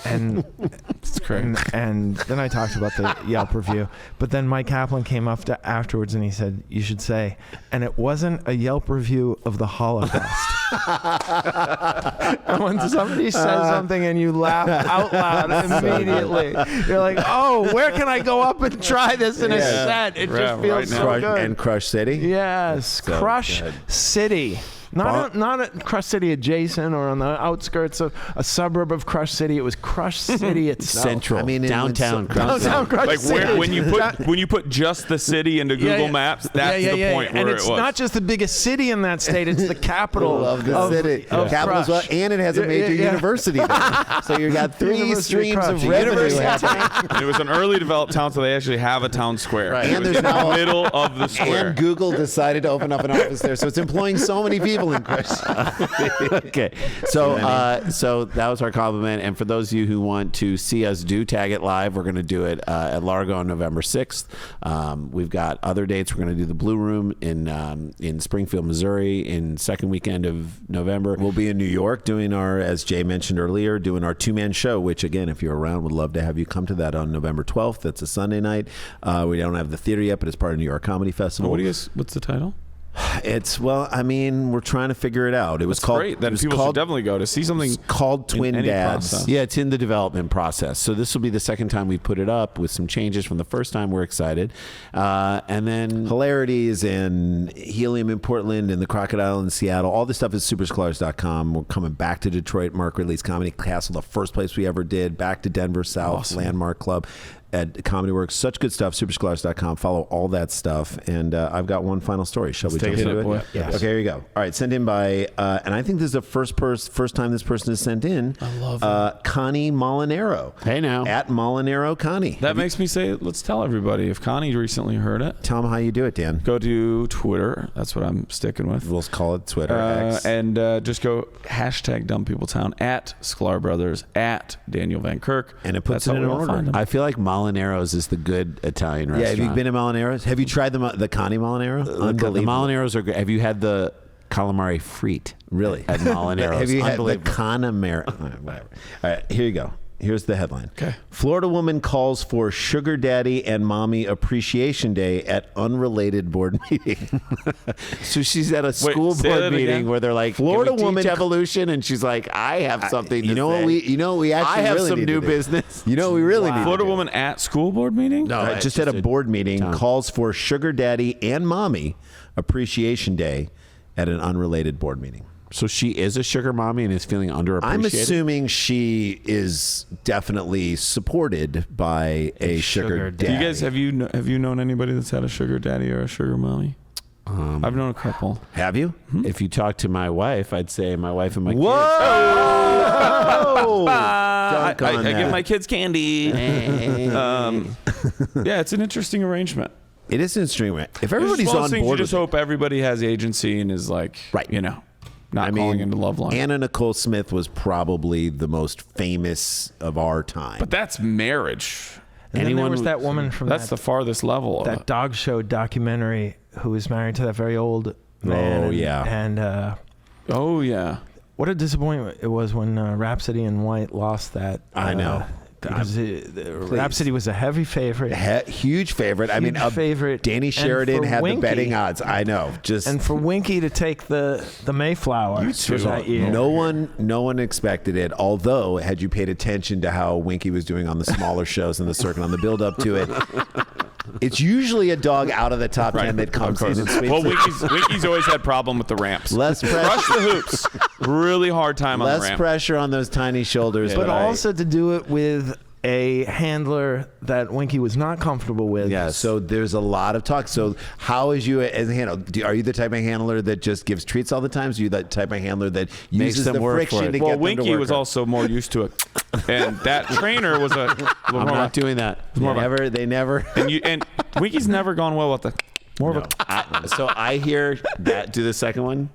and it's great. And then I talked about the Yelp review, but then Mike Kaplan came up afterwards and he said, "You should say," and it wasn't a Yelp review of the Holocaust. And when somebody says something and you laugh out loud immediately, you're like, oh, where can I go up and try this in a set? It just feels so good. And Crush City? Yes, so Crush City. Not at Crush City adjacent or on the outskirts of a suburb of Crush City. It was Crush City itself. Central. I mean, downtown Crush City. When you put just the city into Google Maps, that's the point where and it's not just the biggest city in that state; it's the capital of the city. Capital as well, and it has a major university there. So you got 3 streams of revenue. It was an early developed town, so they actually have a town square. Right. And there's now the middle of the square. And Google decided to open up an office there, so it's employing so many people. Cleveland question. Okay, so that was our compliment. And for those of you who want to see us do Tag It Live, we're going to do it at Largo on November 6th. We've got other dates. We're going to do the Blue Room in Springfield, Missouri, in second weekend of November. We'll be in New York doing our, as Jay mentioned earlier, doing our two-man show, which again, if you're around, would love to have you come to that on November 12th. That's a Sunday night. We don't have the theater yet, but it's part of New York Comedy Festival. What's the title? It's, well, I mean, we're trying to figure it out. It was called. Great. Then people should definitely go to see something. It's called Twin Dads. Process. Yeah, it's in the development process. So this will be the second time we put it up with some changes from the first time. We're excited. And then Hilarities and Helium in Portland and the Crocodile in Seattle. All this stuff is supersklars.com. We're coming back to Detroit, Mark Ridley's Comedy Castle, the first place we ever did. Back to Denver South, Landmark Club. At Comedy Works. Such good stuff. Supersklars.com. Follow all that stuff. And I've got one final story. Shall we jump into it? Yes. Okay, here you go. All right, sent in by, and I think this is the first time this person is sent in. I love Connie Molinaro. Hey now. At Molinaro Connie. That makes me say, let's tell everybody. If Connie recently heard it, Tell them how you do it, Dan. go to Twitter. That's what I'm sticking with. We'll call it Twitter. X. And just go hashtag Dumb People Town at Sklar Brothers at Daniel Van Kirk. And it puts That's it how in we all order. find him. I feel like Molinaro's is the good Italian Yeah, restaurant. have you been to Molinaro's? Have you tried the Connie Molinaro? The Unbelievable. Molinaro's are good. Have you had the calamari frite? Really? At Molinaro's. Have you had the Unbelievable. Connemara? Whatever. All right, here you go. Here's the headline. Okay. Florida woman calls for Sugar Daddy and Mommy Appreciation Day at unrelated board meeting. So she's at a school say board that meeting again? where they're like, Florida Florida woman- teach evolution, and she's like, I have something. You know to what say. we actually I have really some need to new do? business. You know what we really need. Florida to do? woman at school board meeting? No. Just it's at a just a board meeting town. calls for Sugar Daddy and Mommy Appreciation Day at an unrelated board meeting. So she is a sugar mommy and is feeling underappreciated. I'm assuming she is definitely supported by a sugar daddy. daddy. Do you guys have you known anybody that's had a sugar daddy or a sugar mommy? I've known a couple. Have you? If you talk to my wife, I'd say my wife and my kids. Whoa! I Dunk on give that. my kids candy. Yeah, it's an interesting arrangement. It is an instrument. If It's everybody's one of on those things board you just with hope everybody has agency and is like, Right. Not calling into love line. Anna Nicole Smith was probably the most famous of our time. But that's marriage. And then there was that woman from That's the farthest level of that it. dog show documentary who was married to that very old man. Oh, yeah. And Oh yeah. what a disappointment it was when Rhapsody in White lost that. I know. Because Rhapsody was a heavy favorite. Huge favorite. I mean, Huge favorite. Danny And Sheridan for had Winky- the betting odds. I know. Just And for Winky to take the Mayflower for that year. no one expected it. Although, had you paid attention to how Winky was doing on the smaller shows in the circuit on the build up to it, it's usually a dog out of the top 10 that comes in and sweeps Well, it. Winky's always had problem with the ramps. Less Crush pressure, the hoops. Really hard time on the less ramp. pressure on those tiny shoulders. But I- also to do it with a handler that Winky was not comfortable with. Yeah, so there's a lot of talk. So how is you as a handler? Are you the type of handler that just gives treats all the time? Are you that type of handler that Makes uses them the work for friction it. to Well, get them to Winky work was hard? also more used to it, and that trainer was a little I'm more not doing that. They never. and Winky's never gone well with the more of a. So I hear that do the second one,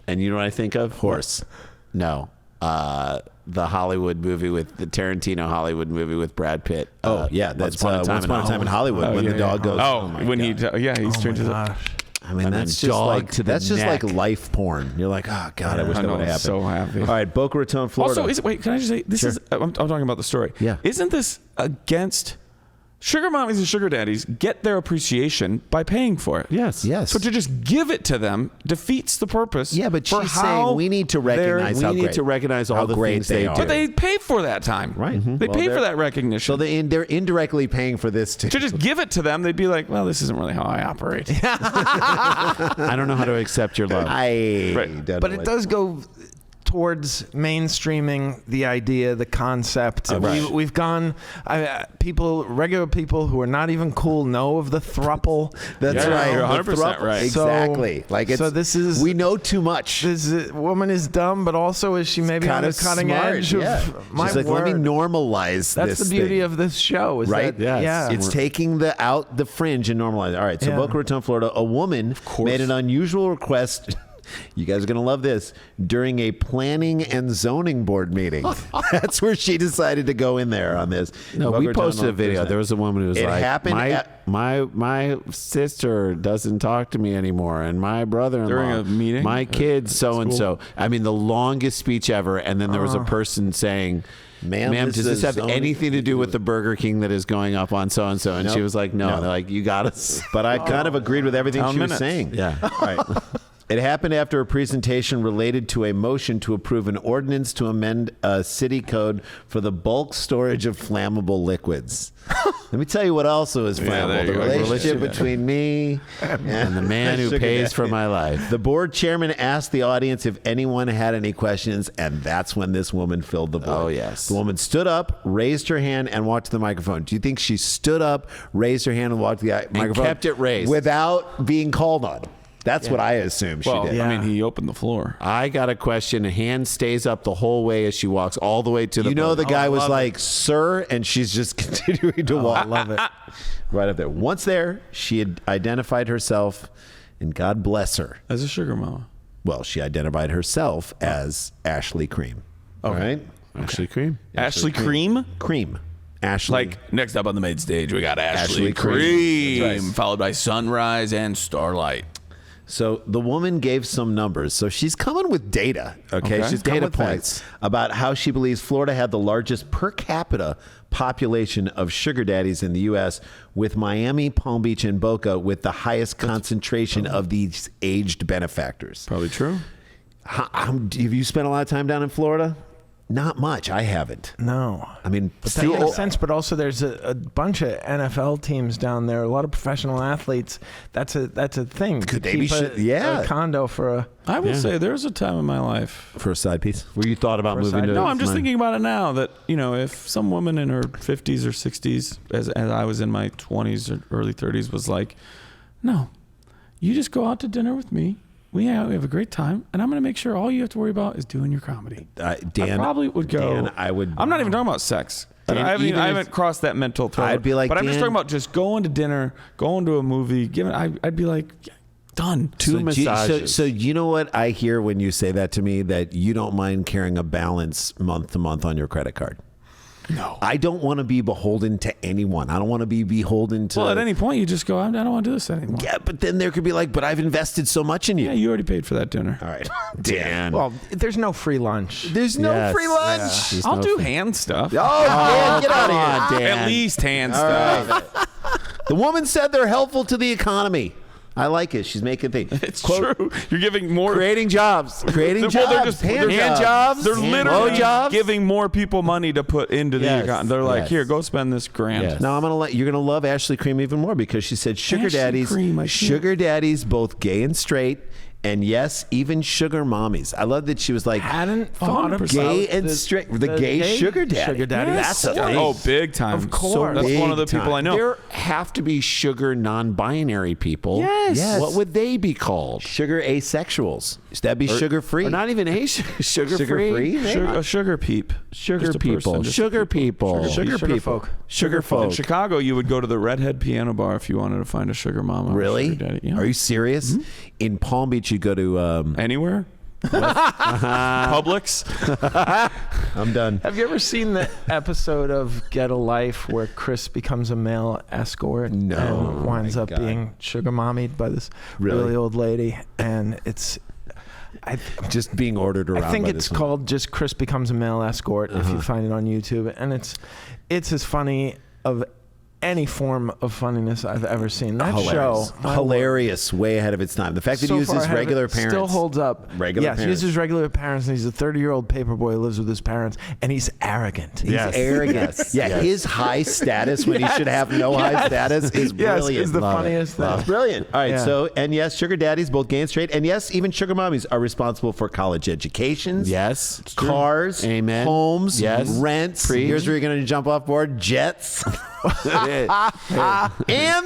and you know what I think of? Horse. No. The Hollywood movie with the Tarantino Hollywood movie with Brad Pitt. Oh yeah, that's Once Upon a Time in Hollywood Oh, when yeah, the dog yeah. goes. Oh, my when God. he's Oh turned my to gosh. I mean, And that's then just dog like to the that's just neck. like life porn. You're like, oh God, I wish I that know, would have I'm happened. so happy. All right, Boca Raton, Florida. Also, wait, can I just say this is? I'm talking about the story. Yeah. Isn't this against? Sugar mommies and sugar daddies get their appreciation by paying for it. Yes. Yes. So to just give it to them defeats the purpose. Yeah, but for she's how saying we need to recognize how We need great, to recognize all how the great things they are. do. But they pay for that time. Right. They Well, pay for they're- that recognition. So they're indirectly paying for this too. to just give it to them, they'd be like, well, this isn't really how I operate. I don't know how to accept your love. Right. But it does go towards mainstreaming the idea, the concept. Right. We've gone, regular people who are not even cool know of the thruple. That's Yeah, right. you're The 100% thruple. right. Exactly. So this is- we know too much. This woman is dumb, but also is she maybe on Kind the of cutting smart, edge yeah. of my She's like, word. let me normalize That's this the beauty thing. of this show, is Right? that, Yes. yeah. It's taking the fringe and normalizing. All right, so Yeah. Boca Raton, Florida, a woman made an unusual request You guys are going to love this. During a planning and zoning board meeting. That's where she decided to go in there on this. No, we posted a video. There was a woman who was It like, happened my sister doesn't talk to me anymore, and my brother-in-law. During a meeting? My kids, so-and-so. I mean, the longest speech ever. And then there was a person saying, Ma'am, does this have anything to do with the Burger King that is going up on so-and-so? And she was like, no. They're like, you got us. But I kind of agreed with everything she was saying. Yeah. All right. It happened after a presentation related to a motion to approve an ordinance to amend a city code for the bulk storage of flammable liquids. Let me tell you what also is flammable. The relationship between me And the man who pays for my life. The board chairman asked the audience if anyone had any questions, and that's when this woman filled the board. Oh, yes. The woman stood up, raised her hand, and walked to the microphone. Do you think she stood up, raised her hand, and walked to the microphone? kept it raised. Without being called on. That's what I assume she did. I mean, he opened the floor. I got a question. A hand stays up the whole way as she walks all the way to the You know, the podium. guy was like, sir, and she's just continuing to walk. I love it. Right up there. Once there, she had identified herself, and God bless her. As a sugar mama. Well, she identified herself as Ashley Cream. All right? Ashley Cream. Ashley Cream? Cream. Ashley. Like, next up on the main stage, we got Ashley Ashley Cream. Cream, That's right. followed by Sunrise and Starlight. So the woman gave some numbers. So she's coming with data. Okay. Okay. She's coming Data with points. facts about how she believes Florida had the largest per capita population of sugar daddies in the U.S., with Miami, Palm Beach, and Boca with the highest concentration of these aged benefactors. Probably true. Have you spent a lot of time down in Florida? Not much. I haven't. No. I mean, But that makes sense. But also, there's a bunch of NFL teams down there. A lot of professional athletes. That's a thing. Could to they be keep a condo for a. I will say there was a time in my life. for a side piece, where you thought about moving to. No, I'm just thinking about it now that, you know, if some woman in her 50s or 60s, as I was in my 20s or early 30s, was like, no, you just go out to dinner with me. We have a great time, and I'm going to make sure all you have to worry about is doing your comedy. Dan, I probably would go. Dan, I'm not even talking about sex. Dan, I even haven't if- crossed that mental threshold. I'd be like, but I'm just Dan- talking about just going to dinner, going to a movie. I'd be like, yeah, done. Two massages. So you know what I hear when you say that to me, that you don't mind carrying a balance month to month on your credit card. No. I don't want to be beholden to anyone. I don't want to be beholden to. Well, at any point, you just go, I don't want to do this anymore. Yeah, but then there could be like, but I've invested so much in you. Yeah, you already paid for that dinner. All right, Dan. Well, there's no free lunch. There's no Yes. free lunch. There's I'll no do free- hand stuff. Oh, Dan, get out of here. Dan. At least hand stuff. The woman said they're helpful to the economy. I like it. She's making things. It's true. You're giving more. Creating jobs. Creating Well, jobs. they're just hand hand jobs. They're Hand literally jobs. giving more people money to put into the Yes. account. They're like, Yes. here, go spend this grand. Yes. Now you're gonna love Ashley Cream even more, because she said sugar Ashley daddies, Cream, I can't- sugar daddies, both gay and straight, and yes, even sugar mommies. I love that she was like Hadn't thought about gay and the- straight. The gay sugar daddy. Sugar daddy. That's a thing. Oh, big time. Of course. That's one of the Big people I know. There have to be sugar non-binary people. Yes. What would they be called? Sugar asexuals. Should that be sugar free? Or not even sugar Sugar free. free? A sugar peep. Sugar Just a people. person, just Sugar people. Sugar people. Sugar In folk. Chicago, you would go to the Redhead Piano Bar if you wanted to find a sugar mama. or a Really? sugar daddy. Yeah. Are you serious? In Palm Beach, you go to. Anywhere? Publix? I'm done. Have you ever seen the episode of Get a Life where Chris becomes a male escort? No. And winds Oh my up God. being sugar mommied by this Really? really old lady. And it's. Just being ordered around. I think by it's this one. called just Chris Becomes a Male Escort if you find it on YouTube. And it's as funny of any form of funniness I've ever seen. That Hilarious. show. Hilarious, way ahead of its time. The fact that So he far uses ahead of regular it, parents. still holds up. Regular yes, parents. he uses regular parents, and he's a 30-year-old paperboy who lives with his parents, and he's arrogant. He's arrogant. Yeah, Yes. his high status when he should have no high status is brilliant. Yes, is the Love it. funniest Love it. thing. Brilliant. All right, Yeah. so, and yes, sugar daddies, both gay and straight, and yes, even sugar mommies are responsible for college educations. Yes. Cars, Amen. homes, Yes. rents. Preach. Here's where you're going to jump off board: jets, and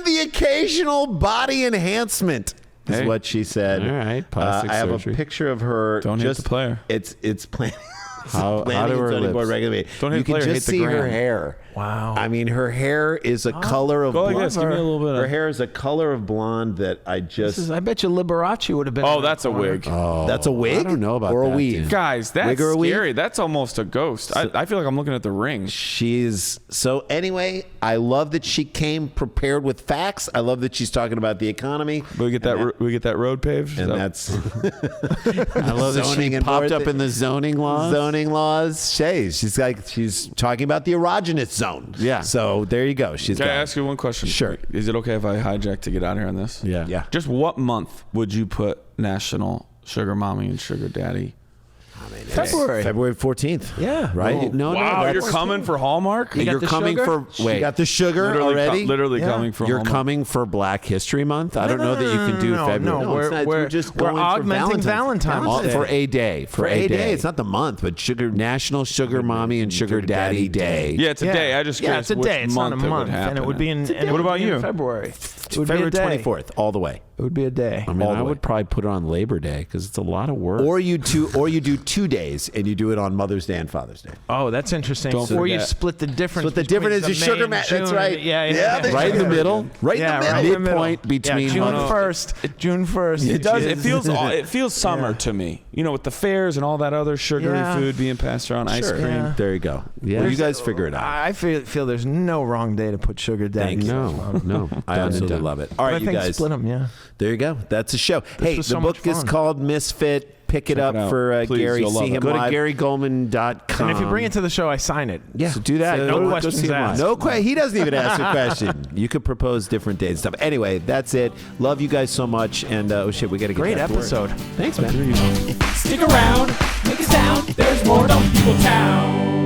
the occasional body enhancement. Is Hey. what she said. All right, plastic I have surgery. a picture of her. Don't hate just, the player. It's planning. How planning do and her zoning board lips? regularly. Don't hate You the player, can hate just the see her gram. hair. Wow. I mean, her hair is a color of Go blonde. like this. Give me a little bit Her of. hair is a color of blonde that I just. I bet you Liberace would have been. Oh, in the that's a corner. wig. That's a wig? I don't know about or that, a weave. dude. Guys, that's Wig or a weave? scary. That's almost a ghost. I feel like I'm looking at the ring. She's so anyway. I love that she came prepared with facts. I love that she's talking about the economy. We get that road paved. And that's I love that she Zoning and popped board- up in the zoning laws. zoning laws. She's talking about the erogenous zone. Yeah. So there you go. She's Can I got ask you one question? Sure. Is it okay if I hijack to get out of here on this? Yeah. Yeah. Just what month would you put National Sugar Mommy and Sugar Daddy? February. February 14th. Yeah. Right. No, Wow, no, you're coming for Hallmark? You got You're the coming sugar? for wait. You got the sugar Literally, already. literally Yeah. coming for You're Hallmark. coming for Black History Month. I don't know that you can do February. No, it's not. we're We're just we're going for augmenting Valentine's Valentine's Day. For a day. For a day. It's not the month, but sugar. National Sugar Mommy and Sugar Daddy Day. Yeah, it's a day. I just yeah, curious it's a which day. It's not a month it would month, and happen it would be in. And it What would about be in you? February. It would February be a day. 24th, all the way. It would be a day. I mean, All the I way. would probably put it on Labor Day because it's a lot of work. Or you do 2 days, and you do it on Mother's Day and Father's Day. Oh, that's interesting. Don't Or you forget. split the difference. Split the between difference is the your May sugar and ma- that's June. right. Yeah, Yeah, right in the middle. Right Yeah, in the right middle. in the middle. Midpoint between June Mother's- 1st. June 1st. It does. It feels summer to me. You know, with the fairs and all that other sugary Yeah. food being passed around, ice Sure. cream. Yeah. There you go. Yeah. Well, you guys figure it out. I feel there's no wrong day to put sugar daddy. Thank you. No. I Done and absolutely done. love it. All I right, you think guys. split them. Yeah. There you go. That's a show. Hey, was the so book much is fun. called Misfit. Pick it Check up it out. for Please, Gary. you'll love See it. him Go to live. GaryGulman.com. And if you bring it to the show, I sign it. Yeah, So do that. So No Go questions see him live. asked. No question. He doesn't even ask a question. You could propose different dates and stuff. Anyway, that's it. Love you guys so much. And oh shit, we got to get Great back to work. episode. Thanks, man. Stick around, make a sound. There's more Dumb People Town.